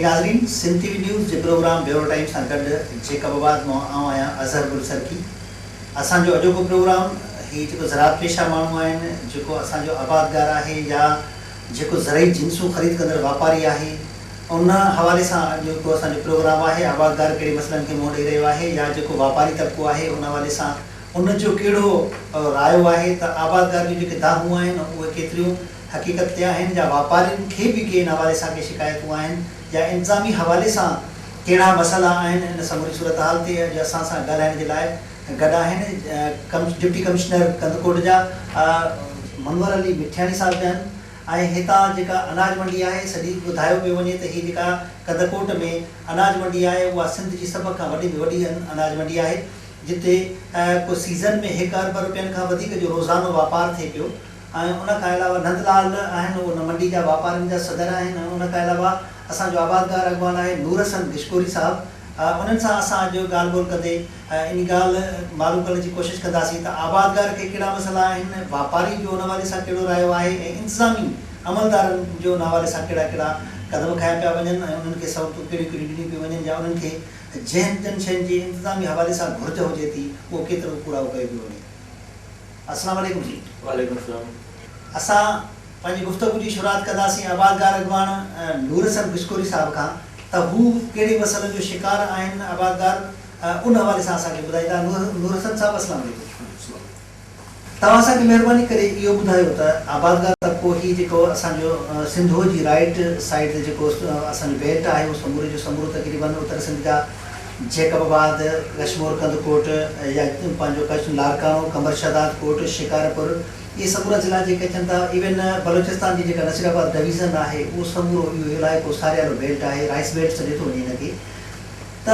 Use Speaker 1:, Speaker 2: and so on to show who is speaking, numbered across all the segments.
Speaker 1: नाज़रीन, Sindh TV news के programme bureau time से गॾु जेका बाबत मां आहियां अज़हर गुलसरकी। असांजो अॼोको प्रोग्राम ही जो ज़रात पेशा माण्हू आहिनि, जेको असांजो आबादगार आहे या जेको ज़रई जिन्सूं ख़रीद कंदड़ वापारी आहे, उन हवाले सां जेको असांजो प्रोग्राम आहे आबादगार कहिड़े मसइलनि खे मुंहुं ॾेई रहियो आहे या जेको वापारी तबिको आहे उन हवाले सां उनजो कहिड़ो रायो आहे त आबादगार जूं जेके दाहूं आहिनि उहे केतिरियूं हक़ीक़त ते आहिनि या वापारियुनि खे बि के इन हवाले सां के शिकायतूं आहिनि या इंतज़ामी हवाले सां कहिड़ा मसइला आहिनि। इन समूरी सूरत हाल ते अॼु असां सां ॻाल्हाइण जे लाइ गॾु आहिनि डिप्टी कमिश्नर कंदकोट जा मनवर अली मिठियाणी साहिब आहिनि। ऐं हितां जेका अनाज मंडी आहे सॼी ॿुधायो पियो वञे त हीअ जेका कंदकोट में अनाज मंडी आहे उहा सिंध जी सभ खां वॾी में वॾी अनाज मंडी आहे, जिते को सीज़न में 1 अरब रुपयनि खां वधीक जो रोज़ानो वापारु थिए पियो। ऐं उन खां अलावा नंदलाल आहिनि, उन मंडी जा वापारियुनि जा सदर आहिनि। उन खां अलावा असांजो आबादगार अॻवान आहे नूर हसन गिशकोरी साहिबु। उन्हनि सां असां अॼु ॻाल्हि ॿोल कंदे इन ॻाल्हि मालूम करण जी कोशिशि कंदासीं त आबादगार खे कहिड़ा मसइला आहिनि, वापारी जो उन हवाले सां कहिड़ो रायो आहे ऐं इंतिज़ामी अमलदारनि जो उन हवाले सां कहिड़ा कहिड़ा क़दम खयां पिया वञनि ऐं उन्हनि खे सहूलियतूं कहिड़ियूं कहिड़ियूं ॾिनियूं पियूं वञनि या उन्हनि खे जंहिं शयुनि जी इंतिज़ामी हवाले सां घुर्ज हुजे थी उहो केतिरो पूरो कयो पियो वञे। अस्सलाम वालेकुम जी।
Speaker 2: वालेकुम सलाम।
Speaker 1: असां पंहिंजी गुफ़्तगू जी शुरूआत कंदासीं आबादगार अॻवान नूर हसन गिशकोरी साहिब खां त हू कहिड़े मसइलनि जो शिकार आहिनि आबादगार, उन हवाले सां असांखे ॿुधाईंदा। नूर हसन साहिबु अस्सलाम वालेकुम। तव्हां असांखे महिरबानी करे इहो ॿुधायो त आबादगार तबिको ही जेको असांजो सिंधो जी राइट साइड ते जेको असांजो बेल्ट आहे उहो समूरे जो समूरो तक़रीबन उत्तर सिंध जा जैकबाबाद, कश्मीर कंदकोट या पंहिंजो कच्छ लारकानो, कमर शदाद कोट, शिकारपुर, इहे समूरा ज़िला जेके अचनि था। इवन बलोचिस्तान जी जेका नसीराबाद डिवीज़न आहे उहो समूरो इहो इलाइक़ो सारियालो बेल्ट आहे, राइस बेल्ट सॾे थो वञे हिनखे। त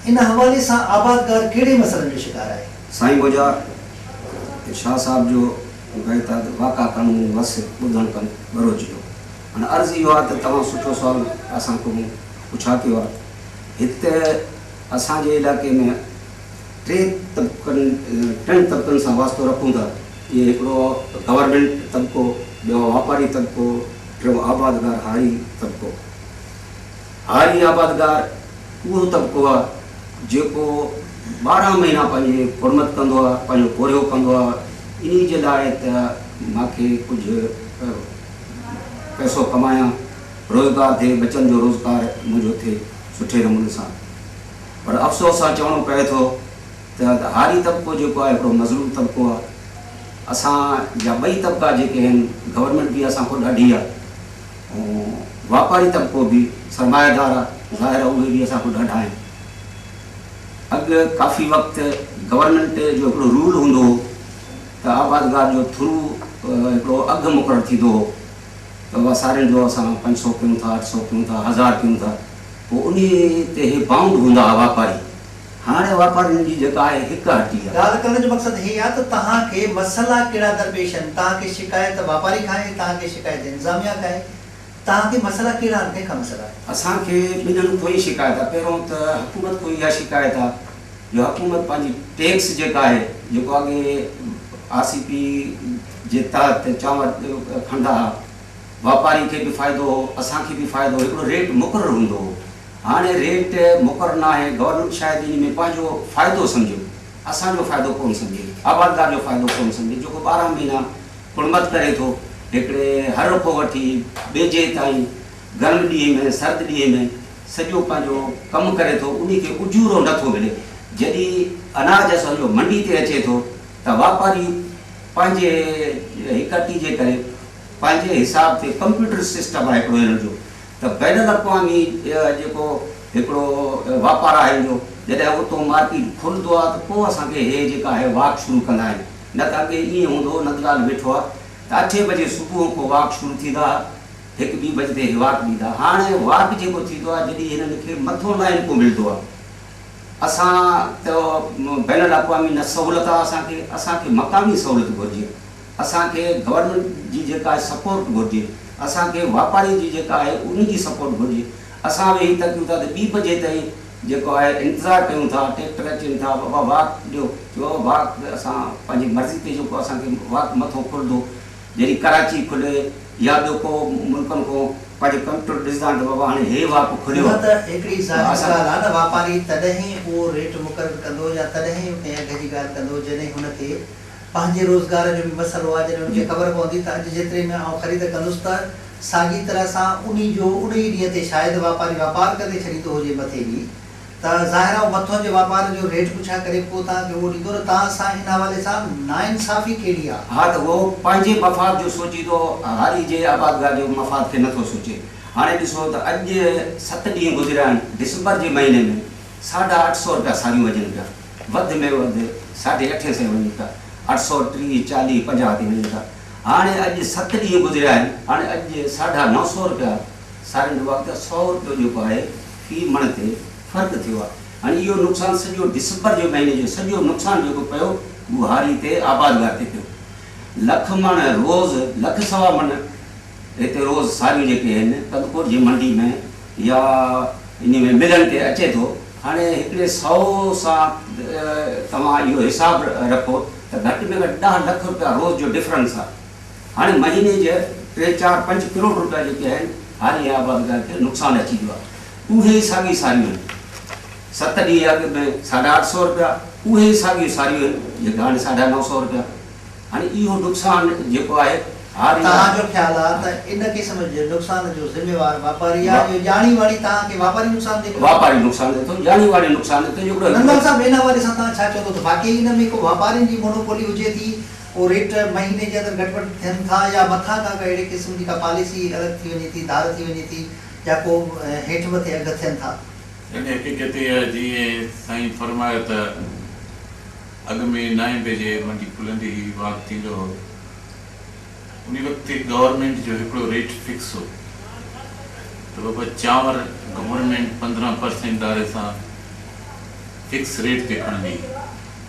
Speaker 1: इन हवाले सां आबादगार कहिड़े मसइलनि जो शिकार आहे?
Speaker 3: साईं बोजा शाह साहब जो गए था वाक़ा कानून बस ॿुधण कनि बरोज जो हाणे अर्ज़ु इहो आहे त तमामु सुठो सुवालु असांखे पुछा कयो आहे। हिते असांजे इलाइक़े में 3 तबिकनि सां वास्तो रखूं था। इहे हिकिड़ो गवर्नमेंट तबिको, ॿियो वापारी तबिको, टियों आबादगार हारी तबिको। हारी आबादगार उहो तबिको आहे जेको 12 महीना पंहिंजी हुरमत कंदो आहे, पंहिंजो पोरियो कंदो आहे। इन जे लाइ त मूंखे कुझु पैसो कमायां, रोज़गार थिए, बचनि जो रोज़गार मुंहिंजो थिए सुठे नमूने सां। पर अफ़सोस सां चवणो पए थो त हारी तबिको जेको आहे हिकिड़ो मज़लूम तबिको आहे। असांजा 2 तबिका जेके आहिनि, गवर्नमेंट बि असां खां ॾाढी आहे ऐं वापारी तबिको बि सरमाएदार आहे, ज़ाहिर आहे उहे बि असां खां ॾाढा आहिनि। अॻु काफ़ी वक़्तु गवर्नमेंट जो हिकिड़ो रूल हूंदो हो त आबादगार जो थ्रू हिकिड़ो अघु मुक़ररु थींदो हो त उहा सारियुनि जो असां 500 कयूं था, 800 कयूं था, 1000 कयूं था, पोइ उन ते हे बाउंड हूंदा हुआ वापारी। हाणे वापारियुनि जी जेका आहे हिकु हटी आहे।
Speaker 1: ॻाल्हि करण जो मक़सदु इहे आहे त तव्हांखे मसइला कहिड़ा दरपेश आहिनि, तव्हांखे शिकायत वापारी खां आहे, तव्हांखे शिकायत इंतिज़ामिया खां आहे, तव्हांखे मसइला कहिड़ा आहिनि, कंहिंखां मसइला आहे?
Speaker 3: असांखे ॿिन्हिनि कोई शिकायत आहे। पहिरियों त हुकूमत कोई इहा शिकायत आहे जो हुकूमत पंहिंजी टैक्स जेका आहे, जेको अॻे RCP जे तहत चांवर खंडा वापारी खे बि फ़ाइदो हो, असांखे बि फ़ाइदो, हिकिड़ो रेट मुक़ररु हूंदो हो। हाणे रेट मुक़ररु न आहे, गवर्नमेंट शायदि इन में पंहिंजो फ़ाइदो सम्झे, असांजो फ़ाइदो कोन सम्झे, आबादगार जो फ़ाइदो कोन सम्झे, जेको 12 महीना हुरमत करे थो हिकिड़े हर को वठी ॿिए ताईं गर्म ॾींहं में, सर्द ॾींहं में सॼो पंहिंजो कमु करे थो, उनखे उजूरो नथो मिले। जॾहिं अनाज असांजो मंडी ते अचे थो त वापारी पंहिंजे इकट्ठी जे करे पंहिंजे हिसाब ते कंप्यूटर सिस्टम आहे हिकिड़ो हिन जो त बैन अल-अक़वामी जेको हिकिड़ो वापारु आहे जो जॾहिं उतो मार्केट खुलंदो आहे त पोइ असांखे हे जेका आहे वाक शुरू कंदा आहिनि। न त अॻे ईअं हूंदो, नंदलाल वेठो आहे त 8 बजे सुबुह खां वाक शुरू थींदा, 1-2 बजे ते वाक ॾींदा। हाणे वाक जेको थींदो आहे जॾहिं हिननि खे मथो लाइन को मिलंदो आहे, असां त बैन अल-अक़वामी न सहूलियत आहे, असांखे मक़ामी सहूलियत घुरिजे, असांखे गवर्नमेंट जी जेका आहे सपोर्ट घुरिजे, असांखे वापारी जी जेका आहे उन जी सपोर्ट घुरिजे। असां वेही तकियूं था त 2 बजे ताईं जेको आहे इंतज़ारु कयूं था, ट्रैक्टर अचनि था, बाबा वाक ॾियो, चयो वाक असां पंहिंजी मर्ज़ी ते जेको असांखे वाक मथो खुलंदो, जॾहिं कराची खुले या ॿियो को मुल्कनि खां पंहिंजो कंट्रोल ॾिसंदा त बाबा हाणे हे वाप खुलियो
Speaker 1: त हिकिड़ी ज़ाहिर ॻाल्हि आहे न, वापारी तॾहिं उहो रेट मुक़ररु कंदो या तॾहिं कंहिं अघ जी ॻाल्हि कंदो जॾहिं हुनखे पंहिंजे रोज़गार जो बि मसइलो आहे, जॾहिं हुनखे ख़बर पवंदी त अॼु जेतिरे में आउं ख़रीद कंदुसि त साॻी तरह सां उन ॾींहं ते शायदि वापारी वापार करे छॾींदो हुजे मथे बि, त ज़ाहिर आहे मथों जे वापार जो रेट पुछा करे पोइ तव्हांखे उहो ॾींदो न। तव्हां सां हिन हवाले सां नाइंसाफ़ी कहिड़ी आहे?
Speaker 3: हा, त उहो पंहिंजे मफ़ाद जो सोचींदो, हारी जे आबादगार जो मफ़ाद खे नथो सोचे। हाणे ॾिसो त अॼु 7 ॾींहं गुज़रिया आहिनि, डिसंबर जे महीने में 850 रुपया सारियूं वञनि पिया, वधि में वधि 850 वञनि पिया, 830, 40, 50 थी वञनि पिया। हाणे अॼु 7 ॾींहं गुज़रिया आहिनि, हाणे अॼु 950 रुपया सारियुनि जो वक़्तु 100 रुपयो जेको आहे फी मण ते फ़र्क़ु थियो आहे। हाणे इहो नुक़सानु सॼो डिसंबर जे महीने जो सॼो नुक़सानु जेको पियो उहो हारी ते आबादगार ते पियो। 1 लख मण रोज़, 1 लख सवा मण हिते रोज़ सारियूं जेके आहिनि कंदकोट जी मंडी में या इन में मिलनि ते अचे थो। हाणे हिकिड़े 100 सां तव्हां इहो हिसाबु रखो त घटि में घटि 10 लख रुपया रोज़ जो डिफरेंस आहे। हाणे महीने जे 3, 4, 5 करोड़ रुपया जेके आहिनि हारी आबादगार खे नुक़सानु अची वियो आहे। उहे ई साॻी सारियूं आहिनि, 7 ॾींहं अॻु में 850 रुपया, उहे ई साॻियूं सारियूं आहिनि जेके हाणे 950 रुपया। हाणे इहो नुक़सानु जेको आहे
Speaker 1: तव्हांजो ख़्यालु आहे त इन क़िस्म जे नुक़सान जो ज़िम्मेवार वापारी आहे, इहो ॼाणी वाणी तव्हांखे वापारी नुक़सानु ॾे,
Speaker 3: वापारी नुक़सानु ॾे थो, ॼाणी वाणी नुक़सानु ॾे थो। हिकिड़ो
Speaker 1: नंदलाल साहिबु इन हवाले सां तव्हां छा चवंदो त वाकई इन में को वापारियुनि जी मोनोपोली हुजे थी, उहो रेट महीने जे अंदरि घटि वधि थियनि था या मथां का अहिड़े क़िस्म जी का पॉलिसी अलॻि थी वञे थी, धार थी वञे थी या को हेठि मथे अघ थियनि था?
Speaker 2: इन हक़ीक़त जीअं साईं फरमायो त अॻु में 9 बजे मंडी खुलंदी हुई, वाक थींदो हो, उन वक़्तु गवर्नमेंट जो हिकिड़ो रेट फिक्स हो त बाबा चांवर गवर्नमेंट 15% दारे सां फिक्स रेट ते खणंदी,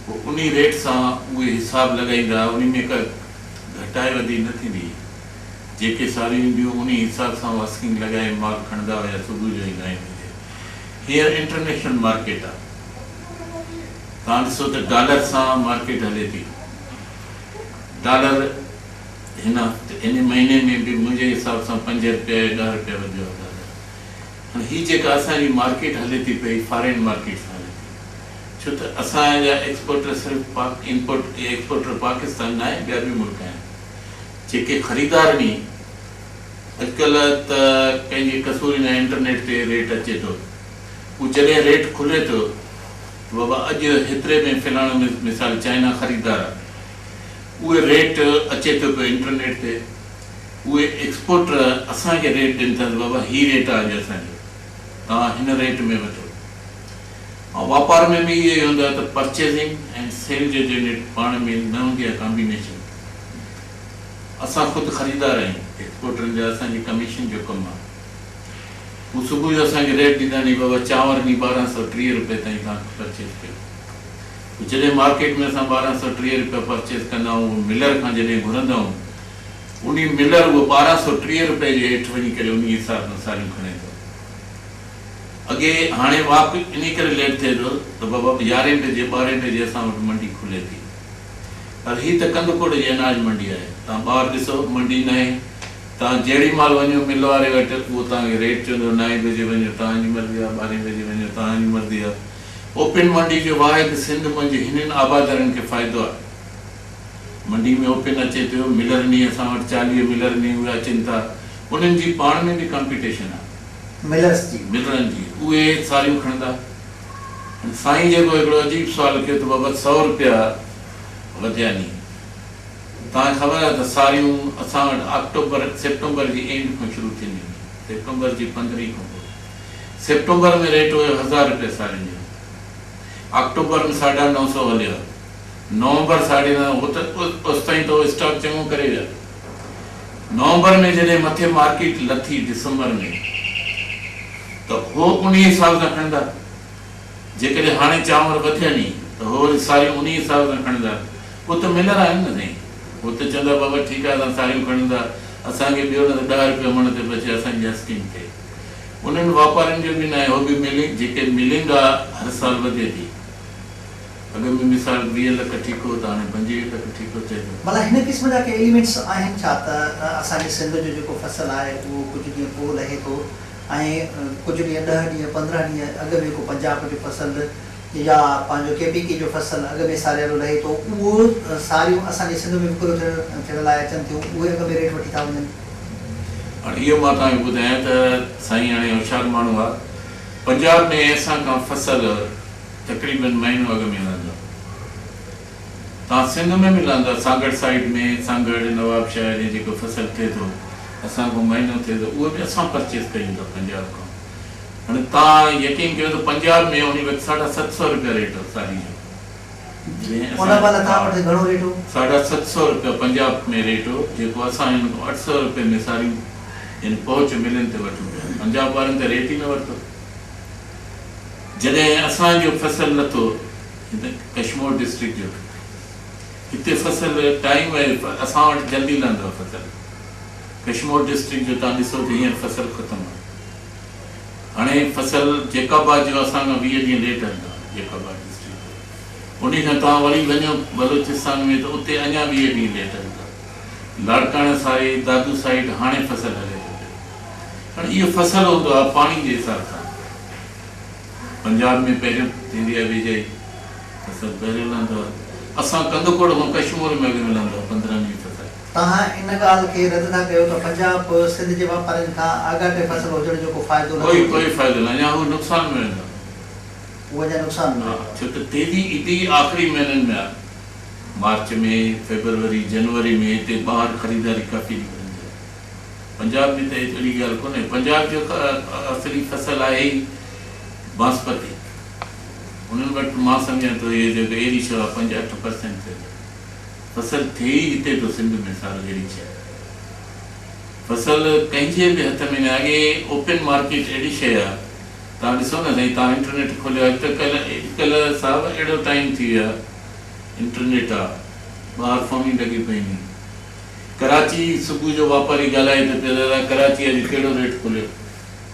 Speaker 2: पोइ उन रेट सां उहे हिसाबु लॻाईंदा, उन में का घटाए वधी न थींदी, जेके सारियूं ईंदियूं उन हिसाब सां वास्किंग लॻाए माल खणंदा हुया सुबुह जो ई 9 बजे। हींअर इंटरनेशनल मार्केट आहे, तव्हां ॾिसो त डॉलर सां मार्केट हले थी, डॉलर इन महीने में बि मुंहिंजे हिसाब सां 5 रुपया या 10 रुपया वधियो आहे डॉलर। हाणे हीअ जेका असांजी मार्केट हले थी पई फॉरेन मार्केट सां हले थी, छो त असांजा एक्सपोर्टर सिर्फ़ु एक्सपोर्टर पाकिस्तान न आहे, ॿिया बि मुल्क आहिनि जेके ख़रीदार नी अॼुकल्ह त कंहिंजी कसूरी न इंटरनेट ते रेट अचे थो, उहो जॾहिं रेट खुले थो बाबा अॼु हेतिरे में फिलहाल मिसाल चाइना ख़रीदार आहे, उहे रेट अचे थो पियो इंटरनेट ते, उहे एक्सपोर्टर असांखे रेट ॾियनि था बाबा हीअ रेट आहे अॼु असांजो, तव्हां हिन रेट में वठो। ऐं वापार में बि इहो हूंदो आहे त परचेज़िंग ऐं सेल जो जॾहिं पाण में न हूंदी आहे कॉम्बिनेशन, असां ख़ुदि ख़रीदार आहियूं, एक्सपोर्टरनि जा असांजी कमीशन जो कमु आहे, हू सुबुह जो असांखे रेट ॾींदा नी बाबा चांवर नी 1230 रुपए ताईं तव्हां परचेज़ कयो। जॾहिं मार्केट में असां 1230 रुपया परचेज़ कंदा आहियूं, मिलर खां जॾहिं घुरंदा आहियूं, उन मिलर उहो 1230 रुपए जे हेठि वञी करे उन हिसाब सां सारियूं खणे थो। अॻे हाणे वाप इन करे लेट थिए थो त बाबा 11 बजे 12 बजे असां वटि मंडी खुले थी, पर हीअ त कंदकोट जी अनाज मंडी आहे, तव्हां ॿाहिरि ॾिसो मंडी न आहे, तव्हां जेड़ी माल वञो मिल वारे वटि उहो तव्हांखे रेट चवंदो, 9 बजे वञो तव्हांजी मर्ज़ी आहे, 12 बजे वञो तव्हांजी मर्ज़ी आहे। ओपन मंडी जो वाहिद सिंध मुंहिंजे हिननि आबादारनि खे फ़ाइदो आहे, मंडी में ओपन अचे थो, मिलर नी असां वटि 40 मिलर नी उहे अचनि था, उन्हनि जी पाण में बि कॉम्पिटिशन आहे मिलरनि जी, उहे सारियूं खणंदा। साईं जेको हिकिड़ो अजीब सुवालु कयो त बाबा 100 रुपया वधिया नी, तव्हांखे ख़बर आहे त सारियूं असां वटि सेप्टेंबर जी एंड खां शुरू थींदियूं, सेप्टेंबर जी 15 खां पोइ, सेप्टेंबर में रेट हुयो 1000 रुपया सारियुनि जो, अक्टूबर में 950 हलियो, नवंबर 9.5, उस ताईं तो स्टॉक चङो करे विया। नवंबर में जॾहिं मथे मार्केट लथी दिसंबर में, त हो उन हिसाब सां खणंदा, जेकॾहिं हाणे चांवर वधिया नी त हो वरी सारियूं उन हिसाब सां खणंदा, उहो त मिलर आहिनि न साईं, उहो त चवंदा बाबा ठीकु आहे असां सारियूं खणंदा, असांखे ॿियो न त 10 रुपया मण ते बचे असांजी अस्किंग ते। उन्हनि वापारियुनि जो बि न आहे, उहो बि जेके मिलिंग आहे हर साल वधे थी, अॻ में मिसाल 20 लख ठीको त हाणे 25 लख ठीको थिए थो।
Speaker 1: भला हिन क़िस्म जा के एलिमेंट्स आहिनि छा त असांजे सिंध जो जेको फसल आहे उहो कुझु ॾींहं पोइ लहे थो ऐं कुझु ॾींहं 10 ॾींहं 15 ॾींहं अॻ में को पंजाब जो फसल या पंहिंजो KPK जो फसल अॻ में सारियल रहे थो, उहो सारियूं असांजे सिंध में विकिरो थियण लाइ अचनि थियूं, उहे अॻ में रेट वठी था वञनि।
Speaker 2: हाणे इहो मां तव्हांखे ॿुधायां त साईं हाणे होशियारु माण्हू आहे, पंजाब में असां खां फसल तक़रीबन महीनो अॻ में लहंदो, तव्हां सिंध में बि लहंदा सागड़ साइड में, सागड़ नवाबशहर जी जेको फसल थिए थो असां खां महीनो थिए थो, उहो बि असां परचेस कयूं था पंजाब खां। हाणे तव्हां यकीन कयो त पंजाब में उन वक़्तु 750 रुपया रेट हो साड़ी जो, 750 रुपया पंजाब में रेट हो, जेको असां 800 रुपये में साड़ियूं यानी पहुच मिलनि ते वठूं पिया, पंजाब वारनि त रेट ई न वरितो। जॾहिं असांजो फसल लथो कश्मीर डिस्ट्रिक्ट जो, हिते फसल टाइम आहे, असां वटि जल्दी लहंदो आहे फसल, कश्मीर डिस्ट्रिक्ट जो तव्हां ॾिसो त हींअर फसल ख़तमु आहे। हाणे फसल जेकाबाद जो असां खां 20 ॾींहं लेट हलंदो आहे, जेकाबाद डिस्ट्रिक्ट उन खां तव्हां वरी वञो बलोचिस्तान में त उते अञा 20 ॾींहं लेट हलंदो आहे। लाड़काना साइड, दादू साइड हाणे फसल हले थो पियो। हाणे इहो फसल हूंदो आहे पाणी जे हिसाब सां, पंजाब में पहिरियों थींदी आहे बिजाई, फसल पहिरियों लहंदो आहे, असां कंदकोड़ खां कश्मीर में अॻु मिलंदो आहे 15 ॾींहं फसल।
Speaker 1: तव्हां इन ॻाल्हि खे रद्द था कयो त पंजाब सिंध जे वापारियुनि खां आगाटे फसल हुजण जो को फ़ाइदो न,
Speaker 2: कोई फ़ाइदो न, अञा उहो नुक़सान में वेंदो,
Speaker 1: उहो अञा नुक़सान में,
Speaker 2: छो त तेज़ी ईदी आख़िरी महीननि में आहे, मार्च में, फरवरी, जनवरी में हिते ॿाहिरि ख़रीदारी काफ़ी निकिरंदी आहे। पंजाब में त अहिड़ी ॻाल्हि कोन्हे, पंजाब जो असली फसल आहे ई बासमती, उन्हनि वटि मां सम्झां थो इहे जेको अहिड़ी शइ 5-8% थिए फसल थिए ई हिते तो सिंध में सारो अहिड़ी शइ फसल कंहिंजे बि हथ में न। अॻे ओपन मार्केट अहिड़ी शइ आहे, तव्हां ॾिसो न साईं, तव्हां इंटरनेट खोलियो अॼुकल्ह साहब अहिड़ो टाइम थी वियो आहे, इंटरनेट आहे ॿाहिरि फोनी लॻी पई नी, कराची सुबुह जो वापारी ॻाल्हाए थो पियो दादा कराची अॼु कहिड़ो रेट खुलियो,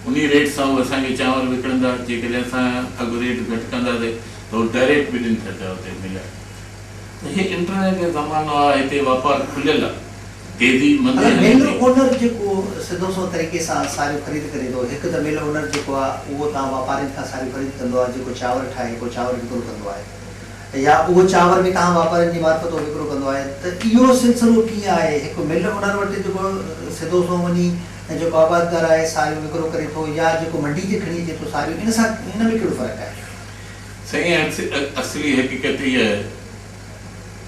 Speaker 2: उन रेट सां असांखे चांवर विकिणंदा, जेकॾहिं असां अघु रेट घटि कंदासीं त उहो डायरेक्ट बि ॾियनि था पिया हुते मिलाए। त हीअ इंटरनेट जो ज़मानो आहे, हिते वापारु खुलियल आहे, तेज़ी
Speaker 1: मिल ओनर जेको सिधो सो तरीक़े सां सारियूं ख़रीद करे थो, हिकु त मिल ओनर जेको आहे उहो तव्हां वापारियुनि खां सारियूं ख़रीद कंदो आहे, जेको चांवर ठाहे को चांवर विकिरो कंदो आहे, या उहो चांवर बि तव्हां वापारियुनि जी मार्फत विकिरो कंदो आहे, त इहो सिलसिलो कीअं आहे? हिकु मिल ओनर वटि जेको सिधो सो वञी ऐं जेको आबादगार आहे सारियूं विकिरो करे थो, या जेको मंडी जे खणी अचे थो सारियूं, इन सां इन में कहिड़ो फ़र्क़ु आहे?
Speaker 2: साईं असली हक़ीक़त इहा आहे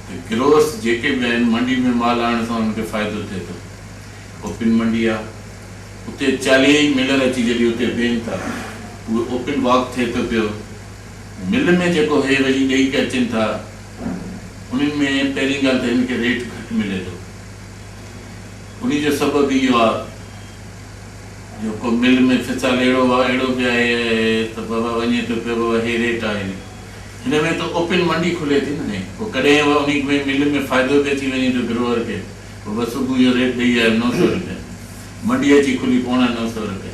Speaker 2: त गिरोस जेके बि आहिनि मंडी में माल आणण सां उनखे फ़ाइदो थिए थो। ओपन मंडी आहे, उते 40 ई मिलर अची जॾहिं उते बीहनि था, उहो ओपन वॉक थिए थो पियो, मिल में जेको हे वरी ॾेई करे अचनि था, उन्हनि में पहिरीं ॻाल्हि त हिनखे रेट घटि मिले थो, उन जो सबबु इहो आहे जेको मिल में फिसाल अहिड़ो बि आहे त बाबा वञे थो पियो बाबा हे रेट आहे, हिन में त ओपन मंडी खुले थी न, पोइ कॾहिं उन में मिल में फ़ाइदो बि अची वञे थो ग्रोअर खे, पोइ बसि सुबुह जो रेट ॾेई आयो 900 रुपया, मंडी अची खुली 9.25 रुपया,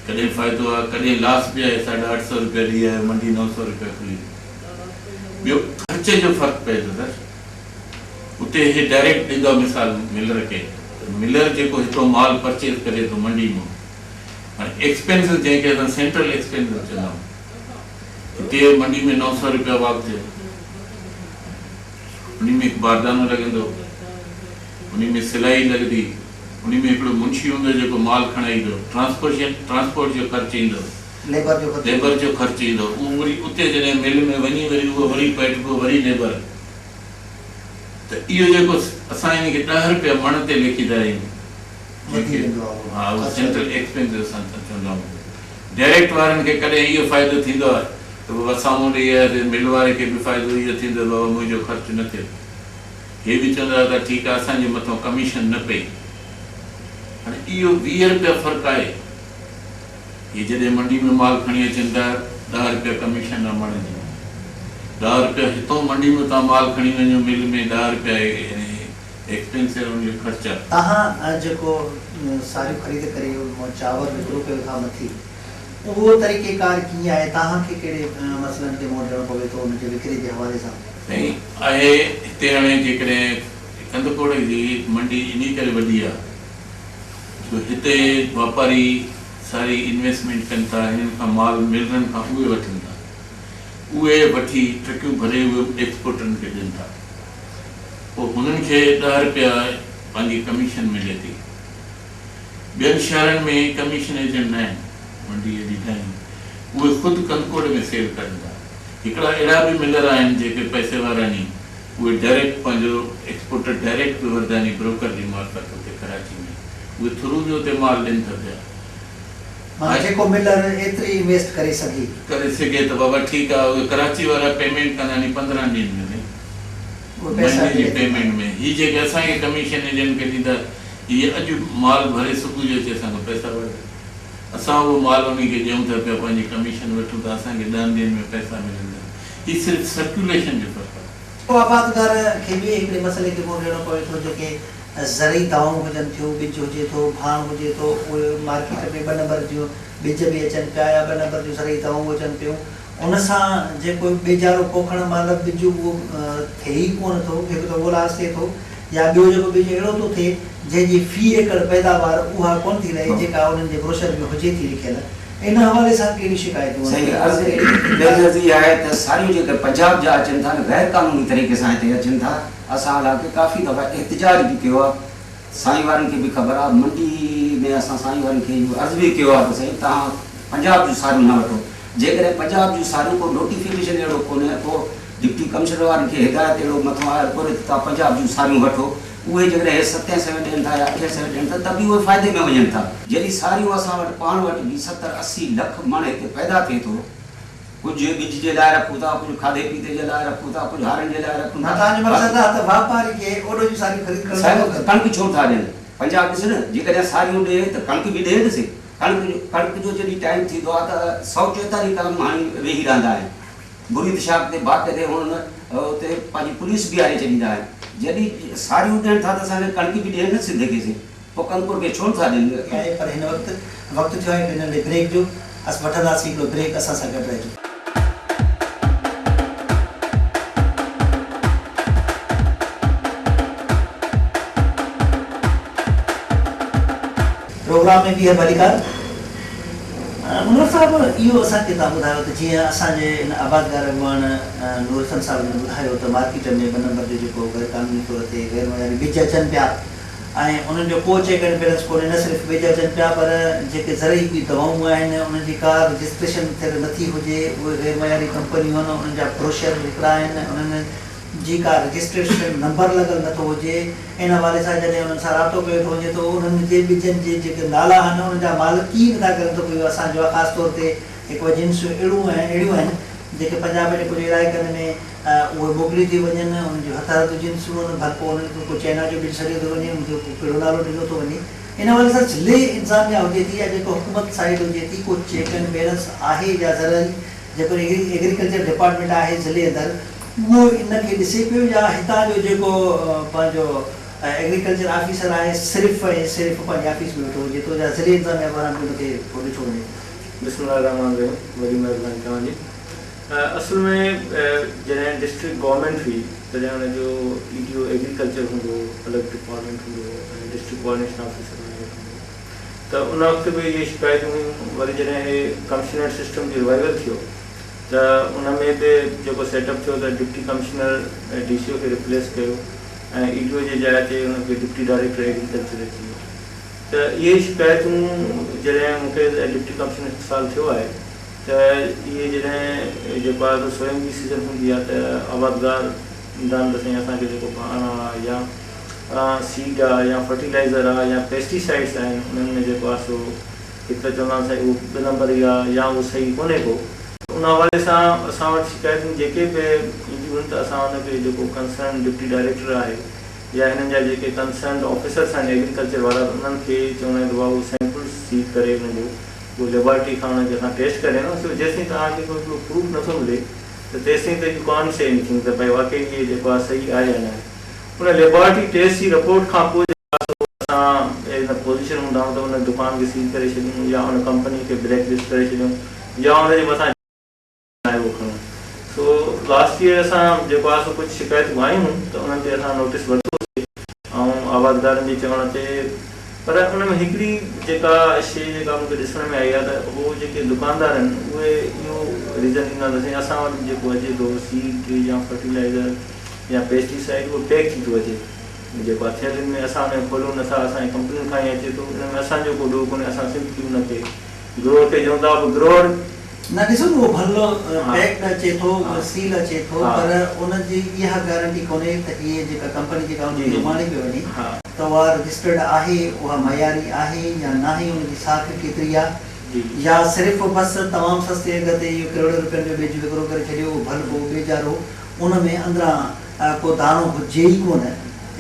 Speaker 2: कॾहिं फ़ाइदो आहे कॾहिं लॉस बि आहे, 850 रुपया ॾेई आयो, मंडी 900 रुपया खुली। ॿियो ख़र्चे जो फ़र्क़ु पए थो सर, उते हे डायरेक्ट ॾींदो मिसाल मिलर खे, मिलर जेको हिकिड़ो माल परचेज करे थो मंडी मां, हाणे एक्सपेंसिव जंहिंखे असां सेंट्रल एक्सपेंसिव चवंदा आहियूं, हिते मंडी में 900 रुपया वाक थियो, उन में हिकु बारदानो लॻंदो, उन में सिलाई लॻंदी, उन में हिकिड़ो मुंशी हूंदो जेको माल खणाए ईंदो, ट्रांसपोर्ट जो ख़र्चु ईंदो, लेबर जो ख़र्चु ईंदो, उहो वरी उते जॾहिं मिल में वञी वरी उहो वरी पैटिबो वरी लेबर, त इहो जेको असां हिनखे 10 रुपया मण ते लिखींदा आहियूं, हा उहो सेंट्रल एक्सपेंसिव असां चवंदा आहियूं। डायरेक्ट वारनि खे कॾहिं इहो फ़ाइदो थींदो आहे त बाबा साम्हूं ॾेई आहे मिल वारे खे बि फ़ाइदो इहो थींदो बाबा मुंहिंजो ख़र्चु न थियो, हे बि चवंदा त ठीकु आहे असांजे मथां कमीशन न पई। हाणे इहो 20 रुपया फ़र्क़ु आहे, हीअ जॾहिं मंडी में माल खणी अचनि था 10 रुपया कमीशन आहे मण जी, 10 रुपया हितां मंडी में तव्हां माल खणी वञो मिल में 10 रुपया एक्सपेंसिव उनजो ख़र्चु आहे।
Speaker 1: तव्हां जेको सारियूं ख़रीद करे चांवर विकिरो कयो था मथी, उहो तरीक़ेकार कीअं आहे, तव्हांखे कहिड़े मसइलनि ते मोड़ ॾियणो पवे थो उनजे विकिरे जे हवाले सां?
Speaker 2: ऐं आहे हिते हाणे जेकॾहिं कंदकोड़ जी मंडी इन करे वॾी आहे जो हिते वापारी सारी इन्वेस्टमेंट कनि था, हिननि खां माल मिलनि खां उहे वठनि था, उहे वठी ट्रकियूं भरे उहे एक्सपोर्टरनि खे ॾियनि था, पोइ हुननि खे 10 रुपया पंहिंजी कमीशन मिले थी। ॿियनि शहरनि में कमीशन एजेंट न आहिनि, मंडी एॾी न आहिनि, उहे ख़ुदि कंदकोड़ में सेल कनि था। हिकिड़ा अहिड़ा बि मिलर आहिनि जेके पैसे वारा नी, उहे डायरेक्ट पंहिंजो एक्सपोर्टर डायरेक्ट वर्धानी ब्रोकर जी मार्फत हुते कराची में उहे थ्रू जो उते माल ॾियनि था पिया।
Speaker 1: जेको मिलर एतिरी इन्वेस्ट करे
Speaker 2: सघे त बाबा ठीकु आहे, उहे कराची वारा पेमेंट कंदा नी 15 ॾींहंनि में महीने जी पेमेंट में। हीअ जेके असांखे कमीशन एजेंट खे ॾींदा, हीअ अॼु माल भरे सुबुह जो अचे असांखां पैसा वठे, असां उहो माल उन खे ॾियूं था पिया, पंहिंजी कमीशन वठूं था, असांखे 10 ॾींहंनि में पैसा मिलंदा। हीअ सिर्फ़ु सर्कुलेशन जो फ़र्क़ु आहे।
Speaker 1: आबादगार खे बि हिकिड़े मसइले खे मोड़ ॾियणो पवे थो, जेके ज़रई दवाऊं हुजनि थियूं, ॿिज हुजे थो, भाण हुजे थो, उहे मार्केट में 2 नंबर जूं ॿिज बि अचनि पिया या 2 नंबर जूं ज़रई दवाऊं अचनि पियूं, उन सां जेको बेजारो पोखण महिल ॿिज उहो थिए ई कोन थो, हिकु त उहो लॉस थिए थो, या ॿियो जेको ॿिज अहिड़ो थो थिए जंहिंजी फ़ी एकड़ पैदावार उहा कोन थी रहे जेका उन्हनि जे ब्रोशर में हुजे थी लिखियल। इन हवाले सां कहिड़ी शिकायतूं
Speaker 3: सही आहे त सारियूं जेके पंजाब जा अचनि था गैर क़ानूनी तरीक़े सां हिते अचनि था, असां हालांकि काफ़ी दफ़ा एहतिजाज बि कयो आहे, साईं वारनि खे बि ख़बर आहे, मंडी में असां साईं वारनि खे अर्ज़ु बि कयो आहे त साईं तव्हां पंजाब जूं सारियूं न वठो, जेकॾहिं पंजाब जूं सारियूं को नोटिफिकेशन अहिड़ो कोन्हे, पोइ डिप्टी कमिश्नर वारनि खे हिदायत अहिड़ो मथां आयल कोन्हे त तव्हां पंजाब जूं सारियूं वठो, उहे जेकॾहिं 7 सौ ॾियनि था या 8 सौ ॾियनि था त बि उहे फ़ाइदे में वञनि था। जॾहिं सारियूं असां वटि पाण वटि बि 70-80 लख मण हिते पैदा थिए थो, कुझु ॿिज जे लाइ रखूं था, कुझु खाधे पीते जे लाइ रखूं था, कुझु हारनि जे लाइ रखूं था।
Speaker 1: तव्हांजो मक़सदु आहे त वापारी खे ओॾो जी सारियूं ख़रीद करणु,
Speaker 3: कणिक छो था ॾियनि? पंजाब ॾिस न, जेकॾहिं सारियूं ॾे त कणिक बि ॾे ॾिसे, कणिक जो जॾहिं टाइम थींदो आहे त 144 कलम हाणे वेही रहंदा आहिनि, बुरी दिशा ते बाक़ ते हुन उते पंहिंजी पुलिस बि आणे छॾींदा आहिनि। जॾहिं सारियूं ॾियनि था त असांखे कणिक बि ॾियनि न सिधे खे, पोइ कंदपुर खे छो था ॾियनि?
Speaker 1: पर हिन वक़्तु थियो आहे हिन ब्रेक जो, असां वठंदासीं हिकिड़ो ब्रेक, असां सां गॾु रहिजो। प्रोग्राम में बि है भलीकार मुनवर साहब, इहो असांखे तव्हां ॿुधायो त जीअं असांजे हिन आबादगार अॻवान नूर हसन साहब ने ॿुधायो त मार्केट में 2 नंबर जो जेको गैर क़ानूनी तौर ते गैर मयारी ॿिज अचनि पिया ऐं उन्हनि जो को चेक एंड बैलेंस कोन्हे, न सिर्फ़ु ॿिज अचनि पिया पर जेके ज़रई बि दवाऊं आहिनि उन्हनि जी का रजिस्ट्रेशन थियल नथी हुजे, उहे गैर मयारी कंपनियूं आहिनि, उन्हनि जा ब्रोशर हिकिड़ा आहिनि, उन्हनि जी का रजिस्ट्रेशन नंबर लॻल नथो हुजे। इन हवाले सां जॾहिं उन्हनि सां राब्तो कयो थो वञे त उन्हनि जे ॿिजनि जे जेके नाला आहिनि उन्हनि जा मालिकी नथा करनि थो पियो। असांजो आहे ख़ासि तौर ते हिकु एजेंसियूं अहिड़ियूं आहिनि जेके पंजाब जे कुझु इलाइक़नि में उहे मोकिली थी वञनि, उन्हनि जूं हथारत जिन्सूं आहिनि, भरपोइ उन्हनि खे को चाइना जो बि छॾियो थो वञे, उनजो कहिड़ो नालो ॾिनो थो वञे। इन हवाले सां ज़िले इंतिज़ामिया हुजे थी या जेको हुकूमत साइड हुजे थी, को चेक एंड बैलेंस आहे या ज़रूरी जेको एग्रीकल्चर डिपार्टमेंट आहे ज़िले अंदरि उहो इनखे ॾिसे पियो या हितां जो जेको पंहिंजो एग्रीकल्चर ऑफिसर आहे सिर्फ़ु ऐं सिर्फ़ु पंहिंजी ऑफिस में वेठो हुजे थो या ज़िले इंतिज़ामिया पारां बि उनखे पोइ ॾिठो वञे?
Speaker 4: बिस्मिल्लाहिर्रहमानिर्रहीम, वॾी महिरबानी तव्हांजी। असल में जॾहिं डिस्ट्रिक्ट गवर्नमेंट हुई तॾहिं हुनजो EDO एग्रीकल्चर हूंदो, अलॻि डिपार्टमेंट हूंदो ऐं डिस्ट्रिक्ट कोऑर्डिनेशन ऑफिसर हूंदो, त उन वक़्तु बि इहे शिकायतूं हुयूं। वरी जॾहिं इहे कमिश्नर सिस्टम जो रिवाइवल थियो त उन में बि जेको सेटअप थियो त डिप्टी कमिश्नर DCO खे रिप्लेस कयो ऐं EDO जे जाइ ते हुनखे डिप्टी डायरेक्टर एग्रीकल्चर अची वियो। त इहे शिकायतूं जॾहिं मूंखे डिप्टी कमिश्नर 1 साल थियो आहे त इहे जॾहिं जेको आहे त स्वयं जी सीज़न हूंदी आहे त आबादगार ईंदा आहिनि त साईं असांखे जेको भाण आहे या सीड आहे या फर्टिलाइज़र आहे या पेस्टिसाइड्स आहिनि, उन्हनि में जेको आहे सो हिकु त चवंदा आहिनि साईं उहो 2 नंबर ई आहे या उहो सही कोन्हे को। उन हवाले सां असां वटि शिकायतूं जेके बि ईंदियूं आहिनि त असां हुनखे जेको कंसर्न डिप्टी डायरेक्टर आहे या हिननि जा जेके कंसर्न ऑफिसर्स आहिनि एग्रीकल्चर वारा, उन्हनि खे चवंदा आहिनि उहा उहो सैंपल्स सीड करे हुनजो उहो लेबोरेटरी खां हुनखे असां टेस्ट करे न, सो जेसिताईं तव्हांखे कोई हिकिड़ो प्रूफ नथो मिले त तेसिताईं त इहो कान शइ थींदी त भई वाकई इहे जेको आहे सही आहे या न। उन लेबोरेटरी टेस्ट जी रिपोर्ट खां पोइ असां इन पोज़ीशन पोजीशन हूंदा त उन दुकान खे सील करे छॾियूं या उन कंपनी खे ब्लैक लिस्ट करे छॾियूं या उनजे मथां उहो खणूं। सो लास्ट ईयर असां जेको आहे सो कुझु शिकायतूं आयूं त उन्हनि ते असां नोटिस वरितोसीं ऐं आवाज़दारनि जे चवण ते, पर उन में हिकिड़ी जेका शइ जेका मूंखे ॾिसण में आई आहे त उहो जेके दुकानदार आहिनि उहे इहो रीज़न ॾींदा अथसीं असां वटि जेको अचे थो सीड या फर्टिलाइज़र या पेस्टिसाइड उहो पैक थी थो अचे, जेको आहे थैलियुनि में असां उन खोलियूं नथा, असांजी कंपनियुनि खां ई अचे थो, उन में असांजो को ॾोह कोन्हे, असां सिर्फ़ु क्यों न थिए ग्रोअर खे चऊं था ग्रोअर
Speaker 1: न ॾिसो उहो भलो पैक्ड अचे थो सील अचे थो, पर उनजी इहा गारंटी कोन्हे त इहे जेका कंपनी जेका उनजी दुकान पे वञे त उहा रजिस्टर्ड आहे, उहा मयारी आहे या न आहे, उनजी साख केतिरी आहे, या सिर्फ़ु बसि तमामु सस्ते अघ ते इहो करोड़ रुपयनि में ॿिज विकिरो करे छॾियो भलो बेचारो उन में अंदरां को दाणो हुजे ई कोन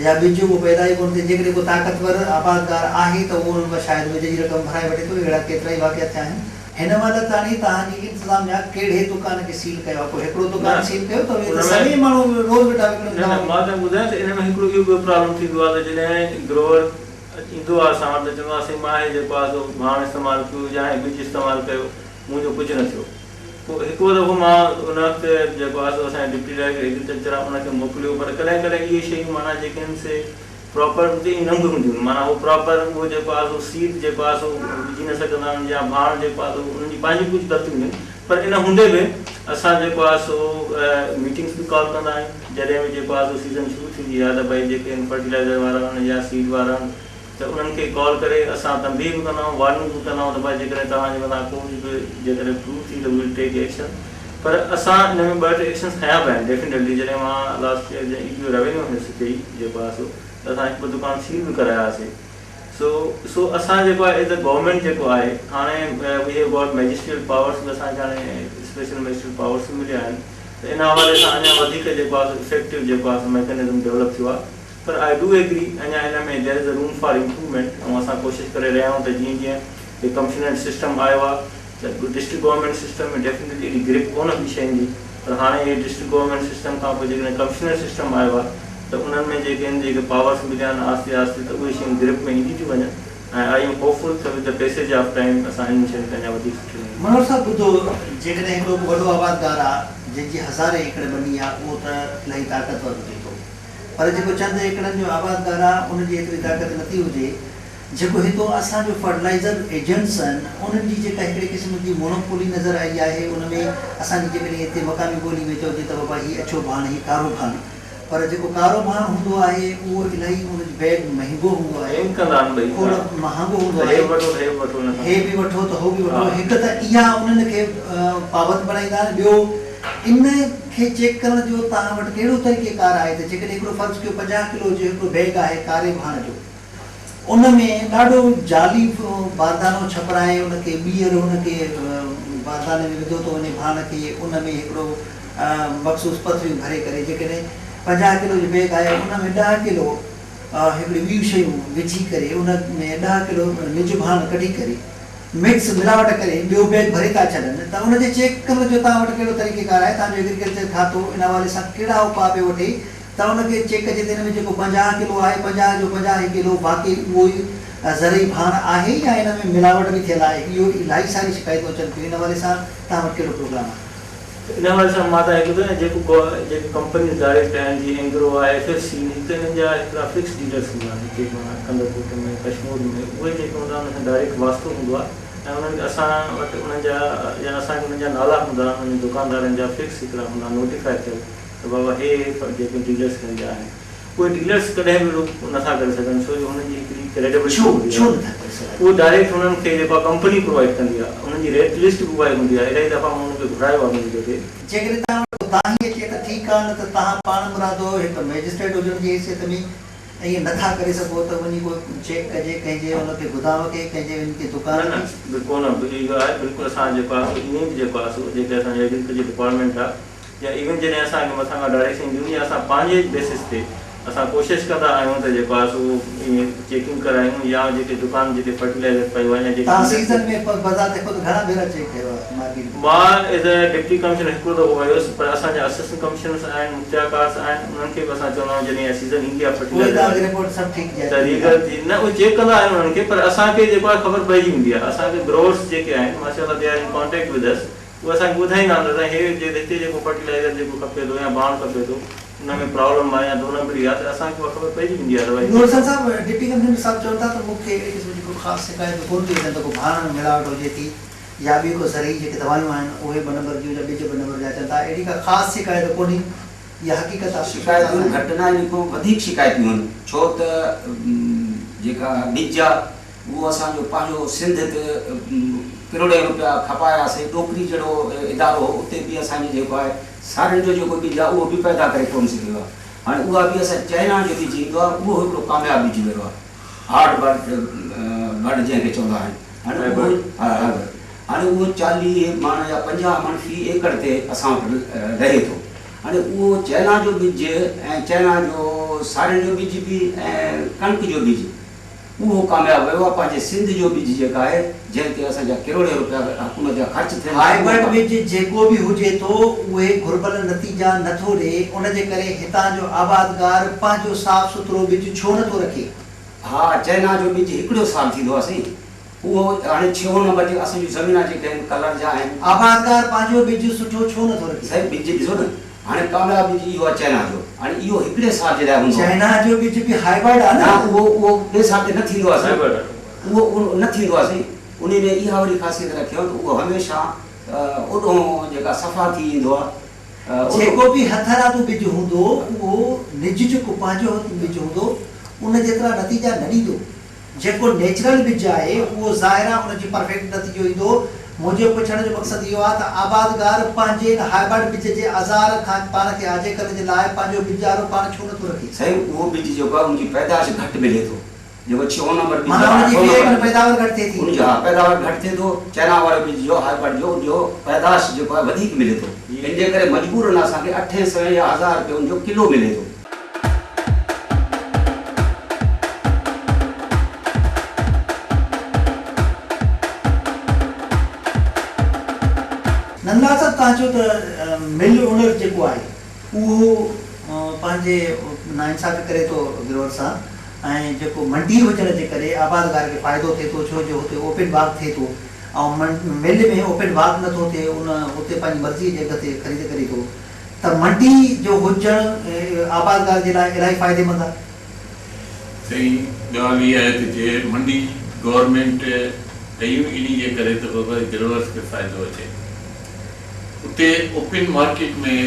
Speaker 1: या ॿिज उहो पैदा ई कोन थिए। जेकॾहिं को ताक़तवर आबादगार आहे त उहो उन शायदि ॿिज जी रक़म भराए वठे थो, अहिड़ा केतिरा ई वाक़िया थिया आहिनि। हिन महिल ताणी तव्हांजी इंतिज़ामिया कहिड़े दुकान खे सील कयो आहे? को हिकिड़ो दुकान सील कयो त सभई माण्हू रोज़ वेठा विकिणनि?
Speaker 4: मां तव्हांखे ॿुधायां त इन में हिकिड़ो इहो ॿियो प्रॉब्लम थींदो आहे त जॾहिं ग्रोअर ईंदो आहे असां वटि त चवंदो आहे साईं मां जेको आहे सो भाण इस्तेमालु कयो या ॿिज इस्तेमालु कयो, मुंहिंजो कुझु न थियो। पोइ हिकु दफ़ो मां उन वक़्तु जेको आहे सो असांजे डिप्टी डायरेक्टर एग्रीकल्चर आहे उनखे मोकिलियो, पर कॾहिं कॾहिं इहे शयूं माना जेके आहिनि से प्रॉपर उते ई नंग हूंदियूं, माना उहो प्रॉपर उहो जेको आहे सो सीड जेको आहे सो विझी न सघंदा आहिनि या भाण जेको आहे सो उन्हनि जी पंहिंजी कुझु ग़लतियूं आहिनि, पर इन हूंदे बि असां जेको आहे सो मीटिंग्स बि कॉल कंदा आहियूं जॾहिं बि जेको आहे सो सीज़न शुरू थींदी आहे त भई जेके आहिनि फर्टिलाइज़र वारा आहिनि या सीड वारा आहिनि त उन्हनि खे कॉल करे असां तंबीह बि कंदा आहियूं, वार्निंग बि कंदा आहियूं त भई जेकॾहिं तव्हांजे मथां कोई बि जेकॾहिं प्रूव थी त विल टेक एक्शन। पर असां इन में 2-3 एक्शन्स खयां पिया आहिनि डेफिनेटली। जॾहिं मां लास्ट ईयर जो रेवेन्यू मिनिस्टर कई जेको आहे सो त असां हिकु दुकान सील बि करायासीं। सो असां जेको आहे एज़ अ गवर्नमेंट जेको आहे हाणे we have got magisterial powers बि असांखे हाणे स्पेशल मैजिस्ट्रियल पावर्स बि मिलिया आहिनि, त इन हवाले सां अञा वधीक जेको आहे इफेक्टिव जेको आहे मैकेनिज़म डेवलप थियो आहे। पर आई डू एग्री अञा इन में there is a room for improvement, ऐं असां कोशिशि करे रहिया आहियूं त जीअं जीअं हे कमिशनरेट सिस्टम आयो आहे त डिस्ट्रिक्ट गवर्नमेंट सिस्टम में डेफिनेटली एॾी ग्रिप कोन हुई शयुनि जी, पर हाणे हे डिस्ट्रिक्ट गवर्नमेंट सिस्टम खां पोइ जेकॾहिं कमिशनरेट सिस्टम आयो आहे त उन्हनि में जेके आहिनि जेके पावर्स मिलिया आहिनि आस्ते आस्ते त उहे शयूं ग्रिप में ईंदी थियूं वञनि, ऐं आई एम होपफुल त with the passage of time असां इन शयुनि खे अञा वधीक सुठियूं।
Speaker 1: मनोहर साहब ॿुधो, जेकॾहिं हिकिड़ो वॾो आबादगार आहे जंहिंजी 1000 एकड़ ॿनी आहे उहो त इलाही ताक़तवर हुजे थो, पर जेको चंद एकड़नि जो आबादगार आहे उनजी एतिरी ताक़त नथी हुजे, जेको हितो असांजो फर्टिलाइज़र एजेंट्स आहिनि उन्हनि जी जेका हिकिड़े क़िस्म जी मोनोपोली नज़र आई आहे। उन में असांजी जेकॾहिं हिते मक़ामी ॿोली में चइजे त बाबा हीउ अछो भाण हीउ कारो भाण, पर जेको कारो भाण हूंदो आहे उहो इलाही उनजो बैग महांगो हूंदो आहे, खोड़ महांगो हूंदो आहे, हे बि वठो त हो बि वठो। हिकु त इहा उन्हनि खे पाबंद बनाईंदा आहिनि, ॿियो इन खे चेक करण जो तव्हां वटि कहिड़ो तरीक़ेकार आहे त जेकॾहिं हिकिड़ो फ़र्ज़ु कयो 50 किलो जो हिकिड़ो बैग आहे कारे भाण जो, उन में ॾाढो जाली बारदानो छपराए उनखे ॿीहर उनखे बारदाने में विधो थो वञे भाण खे, उन में हिकिड़ो मख़सूस पथरियूं भरे करे जेकॾहिं 50 किलो जो बैग आहे उन में 10 किलो हिकिड़ी ॿियूं शयूं विझी करे उन में 10 किलो निज भाण कढी करे मिक्स मिलावट करे ॿियो बैग भरे था छॾनि, त उनजे चेक करण जो तव्हां वटि कहिड़ो तरीक़ेकार आहे? तव्हांजो एग्रीकल्चर खातो इन हवाले सां कहिड़ा उपाउ पियो वठे त उनखे चेक कजे त हिन में जेको 50 किलो आहे 50 जो 50 किलो बाक़ी उहो ई ज़रई भाण आहे या हिन में मिलावट बि थियल आहे? इहो इलाही सारी शिकायतूं अचनि पियूं, इन हवाले सां तव्हां वटि कहिड़ो प्रोग्राम आहे?
Speaker 4: इन हवाले सां मां तव्हांखे ॿुधायां जेके कंपनीज़ डायरेक्ट आहिनि जीअं एंग्रो आहे FSC हिते हिननि जा हिकिड़ा फिक्स डीलर्स हूंदा आहिनि, जेके माना कंदरकोट में कश्मीर में उहे जेके हूंदा आहिनि उनसां डायरेक्ट वास्तो हूंदो आहे, ऐं उन्हनि असां वटि उन्हनि जा या असांखे उन्हनि जा नाला हूंदा आहिनि, उन्हनि दुकानदारनि जा फिक्स हिकिड़ा हूंदा नोटिफाई थियल त बाबा हे जेके डीलर्स हिननि जा आहिनि उहे डीलर्स कॾहिं बि रोक नथा करे सघनि, छो जो हुननि जी हिकिड़ी क्रेडिबिलिटी हूंदी आहे, उहो डायरेक्ट हुननि खे जेका कंपनी प्रोवाइड कंदी आहे उन्हनि जी रेट लिस्ट बि उहा हूंदी आहे। इलाही दफ़ा मां हुनखे घुरायो आहे मुंहिंजे खे,
Speaker 1: जेकॾहिं तव्हां ही अचे त ठीकु आहे, न त तव्हां पाण मुरादो हिकु मैजिस्ट्रेट हुजण जी हैसियत में ईअं नथा करे सघो त वञी कोई चेक कजे कंहिंजे हुनखे गुदाम खे कंहिंजे उनखे दुकान में
Speaker 4: बिल्कुलु इहो आहे। बिल्कुलु असां जेको आहे ईअं बि जेको आहे जेके असांजो एग्रीकल्चर डिपार्टमेंट आहे या इवन जॾहिं असांखे मथां खां डायरेक्शन ॾींदी आहे असां पंहिंजे बेसिस ते असां कोशिशि कंदा आहियूं त जेको आहे सो ईअं चेकिंग करायूं या जेके दुकान जिते फर्टिलाइज़र पियो आहे
Speaker 1: तव्हां
Speaker 4: जेके
Speaker 1: सीज़न में बाज़ार ते ख़ुदि घणा भेरा चेक कयो आहे मार्केट में?
Speaker 4: मां एज़ अ डिप्टी कमिश्नर हिकिड़ो दफ़ो वियुसि, पर असांजा असिस्टेंट कमिश्नर्स आहिनि, मुख्तियारकार्स आहिनि, उन्हनि खे बि असां चवंदा आहियूं जॾहिं सीज़न ईंदी आहे
Speaker 1: उहे तव्हांजी
Speaker 4: फर्टिलाइज़र
Speaker 1: रिपोर्ट सभु ठीकु
Speaker 4: त लीगल थी न उहे चेक कंदा आहिनि उन्हनि खे, पर असांखे जेको आहे ख़बर पइजी वेंदी आहे। असांखे ग्रोवर्स जेके आहिनि माशाल्लाह they are in contact with us, उहे असांखे ॿुधाईंदा आहिनि त हे हिते जेको फर्टिलाइज़र जेको खपे थो या बाण खपे थो उन में प्रॉब्लम आहे या दोनबड़ी आहे त असांखे उहा ख़बर पइजी वेंदी आहे। दवाई
Speaker 1: नूर साहब डिप्टी कमिश्नर साहब चवनि था त मूंखे अहिड़ी क़िस्म जी कोई ख़ासि शिकायत कोन थी अचनि त को भाण में मिलावट हुजे थी या ॿी को ज़रूरी जेके दवायूं आहिनि उहे ॿ नंबर जूं या ॿिए ॿ नंबर जा अचनि था, अहिड़ी का ख़ासि शिकायत कोन्हे, इहा हक़ीक़त आहे?
Speaker 3: शिकायतूं घटि न आहिनि, को वधीक शिकायतूं आहिनि, छो त जेका बीज आहे उहो असांजो पंहिंजो सिंध ते करोड़े रुपया खपायासीं, टोकरी जहिड़ो इदारो हो, उते बि असांजो जेको आहे साड़ियुनि जो जेको बीज आहे उहो बि पैदा करे कोन सघियो आहे। हाणे उहा बि असां चाइना जो बीज ईंदो आहे उहो हिकिड़ो कामयाबु बीज वियो आहे, हार्ड बर्ड जंहिंखे चवंदा आहिनि। हाणे उहो हाणे उहो 40 मण या 50 मण फी एकड़ ते असां वटि रहे थो। हाणे उहो चाइना जो बीज ऐं चाइना जो साड़ियुनि जो बीज बि ऐं कणिक जो बीज उहो कामयाबु वियो आहे। पंहिंजे सिंध जो बीज जेका आहे जंहिं ते असांजा करोड़े रुपया हुकूमत जा ख़र्च थियनि,
Speaker 1: हाइब्रिड बीज जेको बि हुजे थो उहे घुर्बल नतीजा नथो ॾे, उनजे करे हितां जो आबादगार पंहिंजो साफ़ सुथरो बीज छो नथो रखे?
Speaker 3: हा, चाइना जो बीज हिकिड़ो साल थींदो आहे साईं, उहो हाणे 6 नंबर जे असांजी ज़मीन जेके आहिनि कलर जा आहिनि,
Speaker 1: आबादगार पंहिंजो बीज सुठो छो नथो रखे?
Speaker 3: साईं बीज ॾिसो न, हाणे कामयाबु बीज इहो आहे चाइना जो, हाणे इहो हिकिड़े साल जे लाइ हूंदो आहे।
Speaker 1: चाइना जो बीज बि हाइब्रिड आहे न,
Speaker 3: उहो ॿिए साल ते न थींदो आहे साईं, उहो न थींदो आहे साईं, उन में इहा वरी ख़ासियत रखियो त उहो हमेशह ओॾो जेका सफ़ा थी ईंदो आहे।
Speaker 1: जेको बि हथरादो बीज हूंदो उहो निज जेको पंहिंजो बीज हूंदो उन जेतिरा नतीजा न ॾींदो, जेको नेचुरल बीज आहे उहो ज़ाहिर आहे उनजी परफेक्ट नतीजो ईंदो। मुंहिंजो पुछण जो मक़सदु इहो आहे त आबादगार पंहिंजे हाइब्रिड बीज जे आज़ार खां पाण खे आजे करण जे लाइ पंहिंजो बीजारो पाण छो नथो रखे?
Speaker 3: साईं उहो बीज जेको आहे उनजी पैदाइश घटि मिले थो, जेको 6 नंबर बीज
Speaker 1: माना उनजी पैदावार घटि थिए थी,
Speaker 3: उनजी पैदावार घटि थिए थो। चाइना वारे बीज जो हाइब्रिड जो पैदाइश जेको आहे वधीक मिले थो, इन जे करे मजबूरन असांखे 800 या 1000 रुपए उनजो किलो मिले थो।
Speaker 1: नंदा साहब तव्हां चओ त मिल ओनर जेको आहे उहो पंहिंजे नाइंसाफ़ी करे थो गिरोह सां, ऐं जेको मंडी हुजण जे करे आबादगार खे फ़ाइदो थिए थो, छो जो हुते ओपन बाग थिए थो ऐं मिल में ओपन बाग नथो थिए, उन हुते पंहिंजी मर्ज़ी जे अघ ते ख़रीद करे थो, त मंडी जो हुजणु आबादगार जे लाइ इलाही फ़ाइदेमंद आहे।
Speaker 2: सही ॻाल्हि इहा आहे त जे मंडी गवर्नमेंट कयूं इन जे करे त बाबा गिरोवर्स खे फ़ाइदो अचे। उते ओपन मार्केट में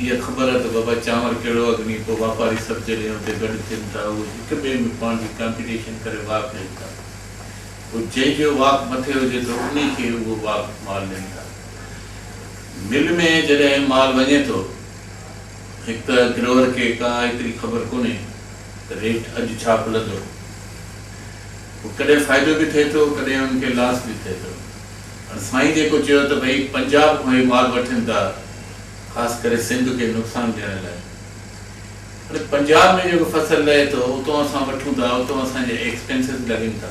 Speaker 2: इहा ख़बर आहे त बाबा चांवर कहिड़ो अघु नी, पोइ वापारी सभु जॾहिं हुते गॾु थियनि था, उहे हिक ॿिए में पंहिंजी कॉम्पिटिशन करे वाक ॾियनि था, पोइ जंहिंजो वाक मथे हुजे त उन खे उहो वाक माल ॾियनि था। मिल में जॾहिं माल वञे थो, हिकु त गिरोवर खे का एतिरी ख़बर कोन्हे त रेट अॼु छा हलंदो, कॾहिं फ़ाइदो बि थिए थो, कॾहिं हुनखे लॉस बि थिए थो। साईं जेको चयो त भई पंजाब खां माल वठनि था, ख़ासि करे सिंध खे नुक़सानु ॾियण लाइ, हाणे पंजाब में जेको फसल लहे थो उतां असां वठूं था, उतां असांजे एक्सपेंसिस लॻनि था,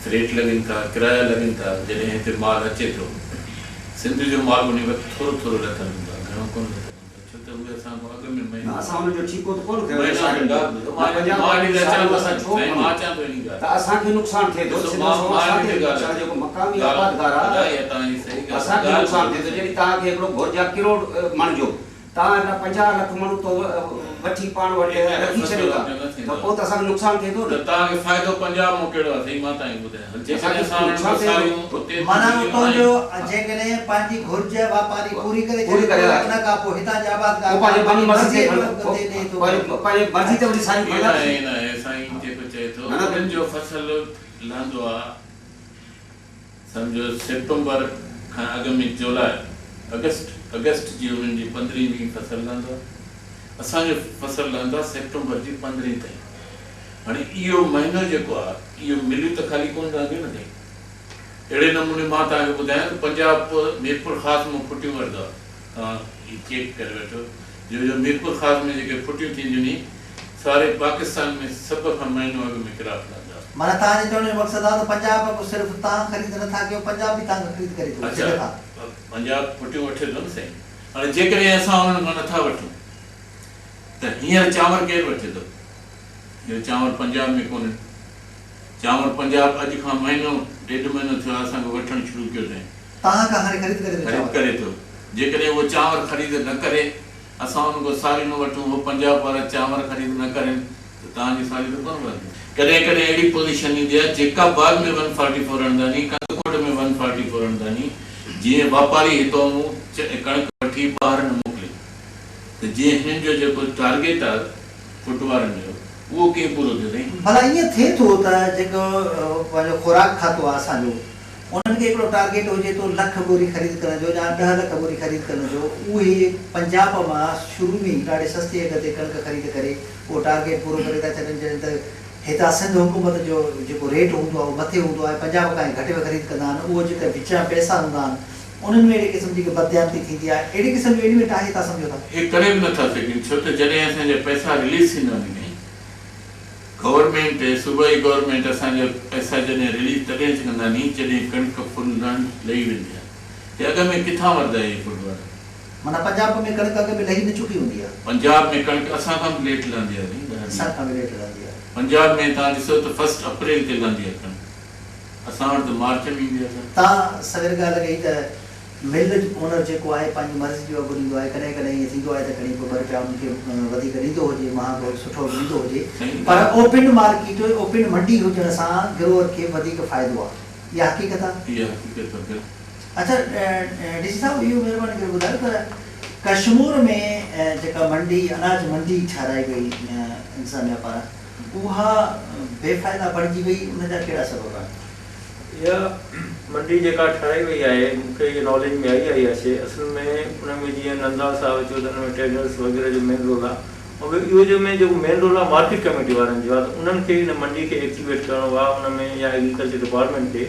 Speaker 2: फ्रेट लॻनि था, किराया लॻनि था। जॾहिं हिते माल अचे थो, सिंध जो माल उन वक़्तु थोरो थोरो लथल हूंदो आहे, घणो कोन लथल हूंदो आहे, छो त उहे असां अॻ में
Speaker 3: असां हुनजो ठीको त कोन कयो, त असांखे नुक़सानु थिए थो, जेको मक़ामी आबादगार आहे असांखे नुक़सानु थिए थो। जॾहिं तव्हांखे हिकिड़ो घुर्जा किरोड़ मण जो तव्हां 50 लख मण तो वठी पाण वटि रखी छॾियो था, त पोइ त असांखे नुक़सानु थिए थो।
Speaker 2: तव्हांखे फ़ाइदो पंजाब में कहिड़ो आहे? मां तव्हांखे ॿुधायां,
Speaker 1: माना उतां जो जेकॾहिं पंहिंजी घुर्ज वापारी पूरी करे उन खां पोइ हितां जा आबादगार
Speaker 3: पंहिंजी मर्ज़ी ते वरी साईं
Speaker 2: साईं जेको चए थो उन्हनि जो फसल लहंदो आहे, सम्झो सितंबर खां अॻु में जुलाई अगस्त जी उन्हनि जी 15 ॾींहं फसल लहंदो आहे, असांजो फसल लहंदो आहे सितंबर जी 15 ताईं। हाणे इहो महीनो जेको आहे इहो मिलियूं त ख़ाली कोन रहंदियूं न, अहिड़े नमूने मां तव्हांखे ॿुधायां त पंजाब मीरपुर ख़ासि मां फुटियूं वठंदो आहे, तव्हां चेक करे वठो जो मीरपुर ख़ास में जेके फुटियूं थींदियूं नी सारे पाकिस्तान में सब खां महीनो अॻु में किराक लॻंदा।
Speaker 1: माना तव्हांजे चवण जो मक़सदु आहे त पंजाब को सिर्फ़ु तव्हां ख़रीद नथा कयो, पंजाब बि तव्हां ख़रीद करे थो
Speaker 2: अच्छा,
Speaker 1: सघे था।
Speaker 2: पंजाब फुटियूं वठे थो न साईं। हाणे जेकॾहिं असां उन्हनि खां नथा वठूं त हींअर चांवर केरु वठे थो? हींअर चांवर पंजाब में कोन्हे। चांवर पंजाब अॼु खां महीनो 1.5 महीनो थियो आहे असांखे वठणु शुरू कयो अथई।
Speaker 1: तव्हां खां हाणे ख़रीद करे थो
Speaker 2: ख़रीद
Speaker 1: चांवर।
Speaker 2: करे थो। जेकॾहिं उहो चांवर ख़रीद न करे असां उन खां साड़ी न वठूं, उहो पंजाब वारा चांवर ख़रीद न करनि त तव्हांजी साड़ी त कोन वधंदी। कॾहिं कॾहिं अहिड़ी पोज़ीशन ईंदी आहे जेका बाग में 144 हणंदा नी, कंदकोट में 144 हणंदा नी, जीअं वापारी हितां मूं कणिक वठी ॿाहिरि न मोकिले त जीअं हिननि जो जेको टारगेट आहे फुट वारनि जो उहो कीअं पूरो थियो अथई?
Speaker 1: भला ईअं थिए थो त जेको पंहिंजो खुराक खातो आहे असांजो, उन्हनि खे हिकिड़ो टारगेट हुजे थो 1 लख बोरी ख़रीद करण जो या 10 लख बोरी ख़रीद करण जो। उहे पंजाब मां शुरू में ई ॾाढे सस्ते अघ ते कणिक ख़रीद करे उहो टारगेट पूरो करे था छॾनि। जॾहिं त हितां सिंध हुकूमत जो जेको रेट हूंदो आहे उहो मथे हूंदो आहे, पंजाब खां घटि में ख़रीद कंदा आहिनि। उहो जेके विच में पैसा हूंदा आहिनि उन्हनि में अहिड़े क़िस्म जी बदयानती थींदी आहे। अहिड़े क़िस्म जो एलिमेंट आहे तव्हां सम्झो था?
Speaker 2: हे करे बि नथा सघनि, छो त जॾहिं असांजा पैसा रिलीज़ थींदा आहिनि गवर्नमेंट सूबाई गवर्नमेंट असांजा पैसा जॾहिं रिलीज़ तॾहिं कंदा नी जॾहिं कणिक फुल लही वेंदी आहे। ते अॻ में किथां वठंदा इहे फुल वारा?
Speaker 1: माना पंजाब में कणिक अॻ में लही न चुकी हूंदी आहे।
Speaker 2: पंजाब में कणिक असां खां बि लेट लहंदी आहे।
Speaker 1: असां खां बि लेट रहंदी आहे।
Speaker 2: पंजाब में तव्हां ॾिसो त 1 अप्रैल ते लहंदी आहे कणिक, असां वटि त मार्च में ईंदी आहे।
Speaker 1: तव्हां सवेर ॻाल्हि कई त मिल ओनर जेको आहे पंहिंजी मर्ज़ी जो अघु ॾींदो आहे। कॾहिं कॾहिं ईअं थींदो आहे त कॾहिं को 2 रुपया उनखे वधीक ॾींदो हुजे, महांगो सुठो ॾींदो हुजे, पर ओपन मार्केट ओपन मंडी हुजण सां गिरोह खे वधीक फ़ाइदो आहे। इहा हक़ीक़त आहे।
Speaker 2: इहा हक़ीक़त आहे।
Speaker 1: अच्छा डी सी साहिबु इहो महिरबानी करे ॿुधायो त कश्मीर में जेका मंडी अनाज मंडी ठाराई वई इंसानिया पारां, उहा बेफ़ाइदा बणिजी वई, उनजा कहिड़ा सबब आहिनि?
Speaker 4: इहा मंडी जेका ठाराई वई आहे मूंखे इहा नॉलेज में आई आहे। शइ असल में उन में जीअं नंदा साहिब चयो त उन में ट्रेडर्स वग़ैरह जो मेन रोल आहे, ऐं इहो जो में जेको मेन रोल आहे मार्केट कमेटी वारनि जो आहे, त उन्हनि खे इन मंडी खे एक्टिवेट करिणो आहे उन में, या एग्रीकल्चर डिपार्टमेंट खे।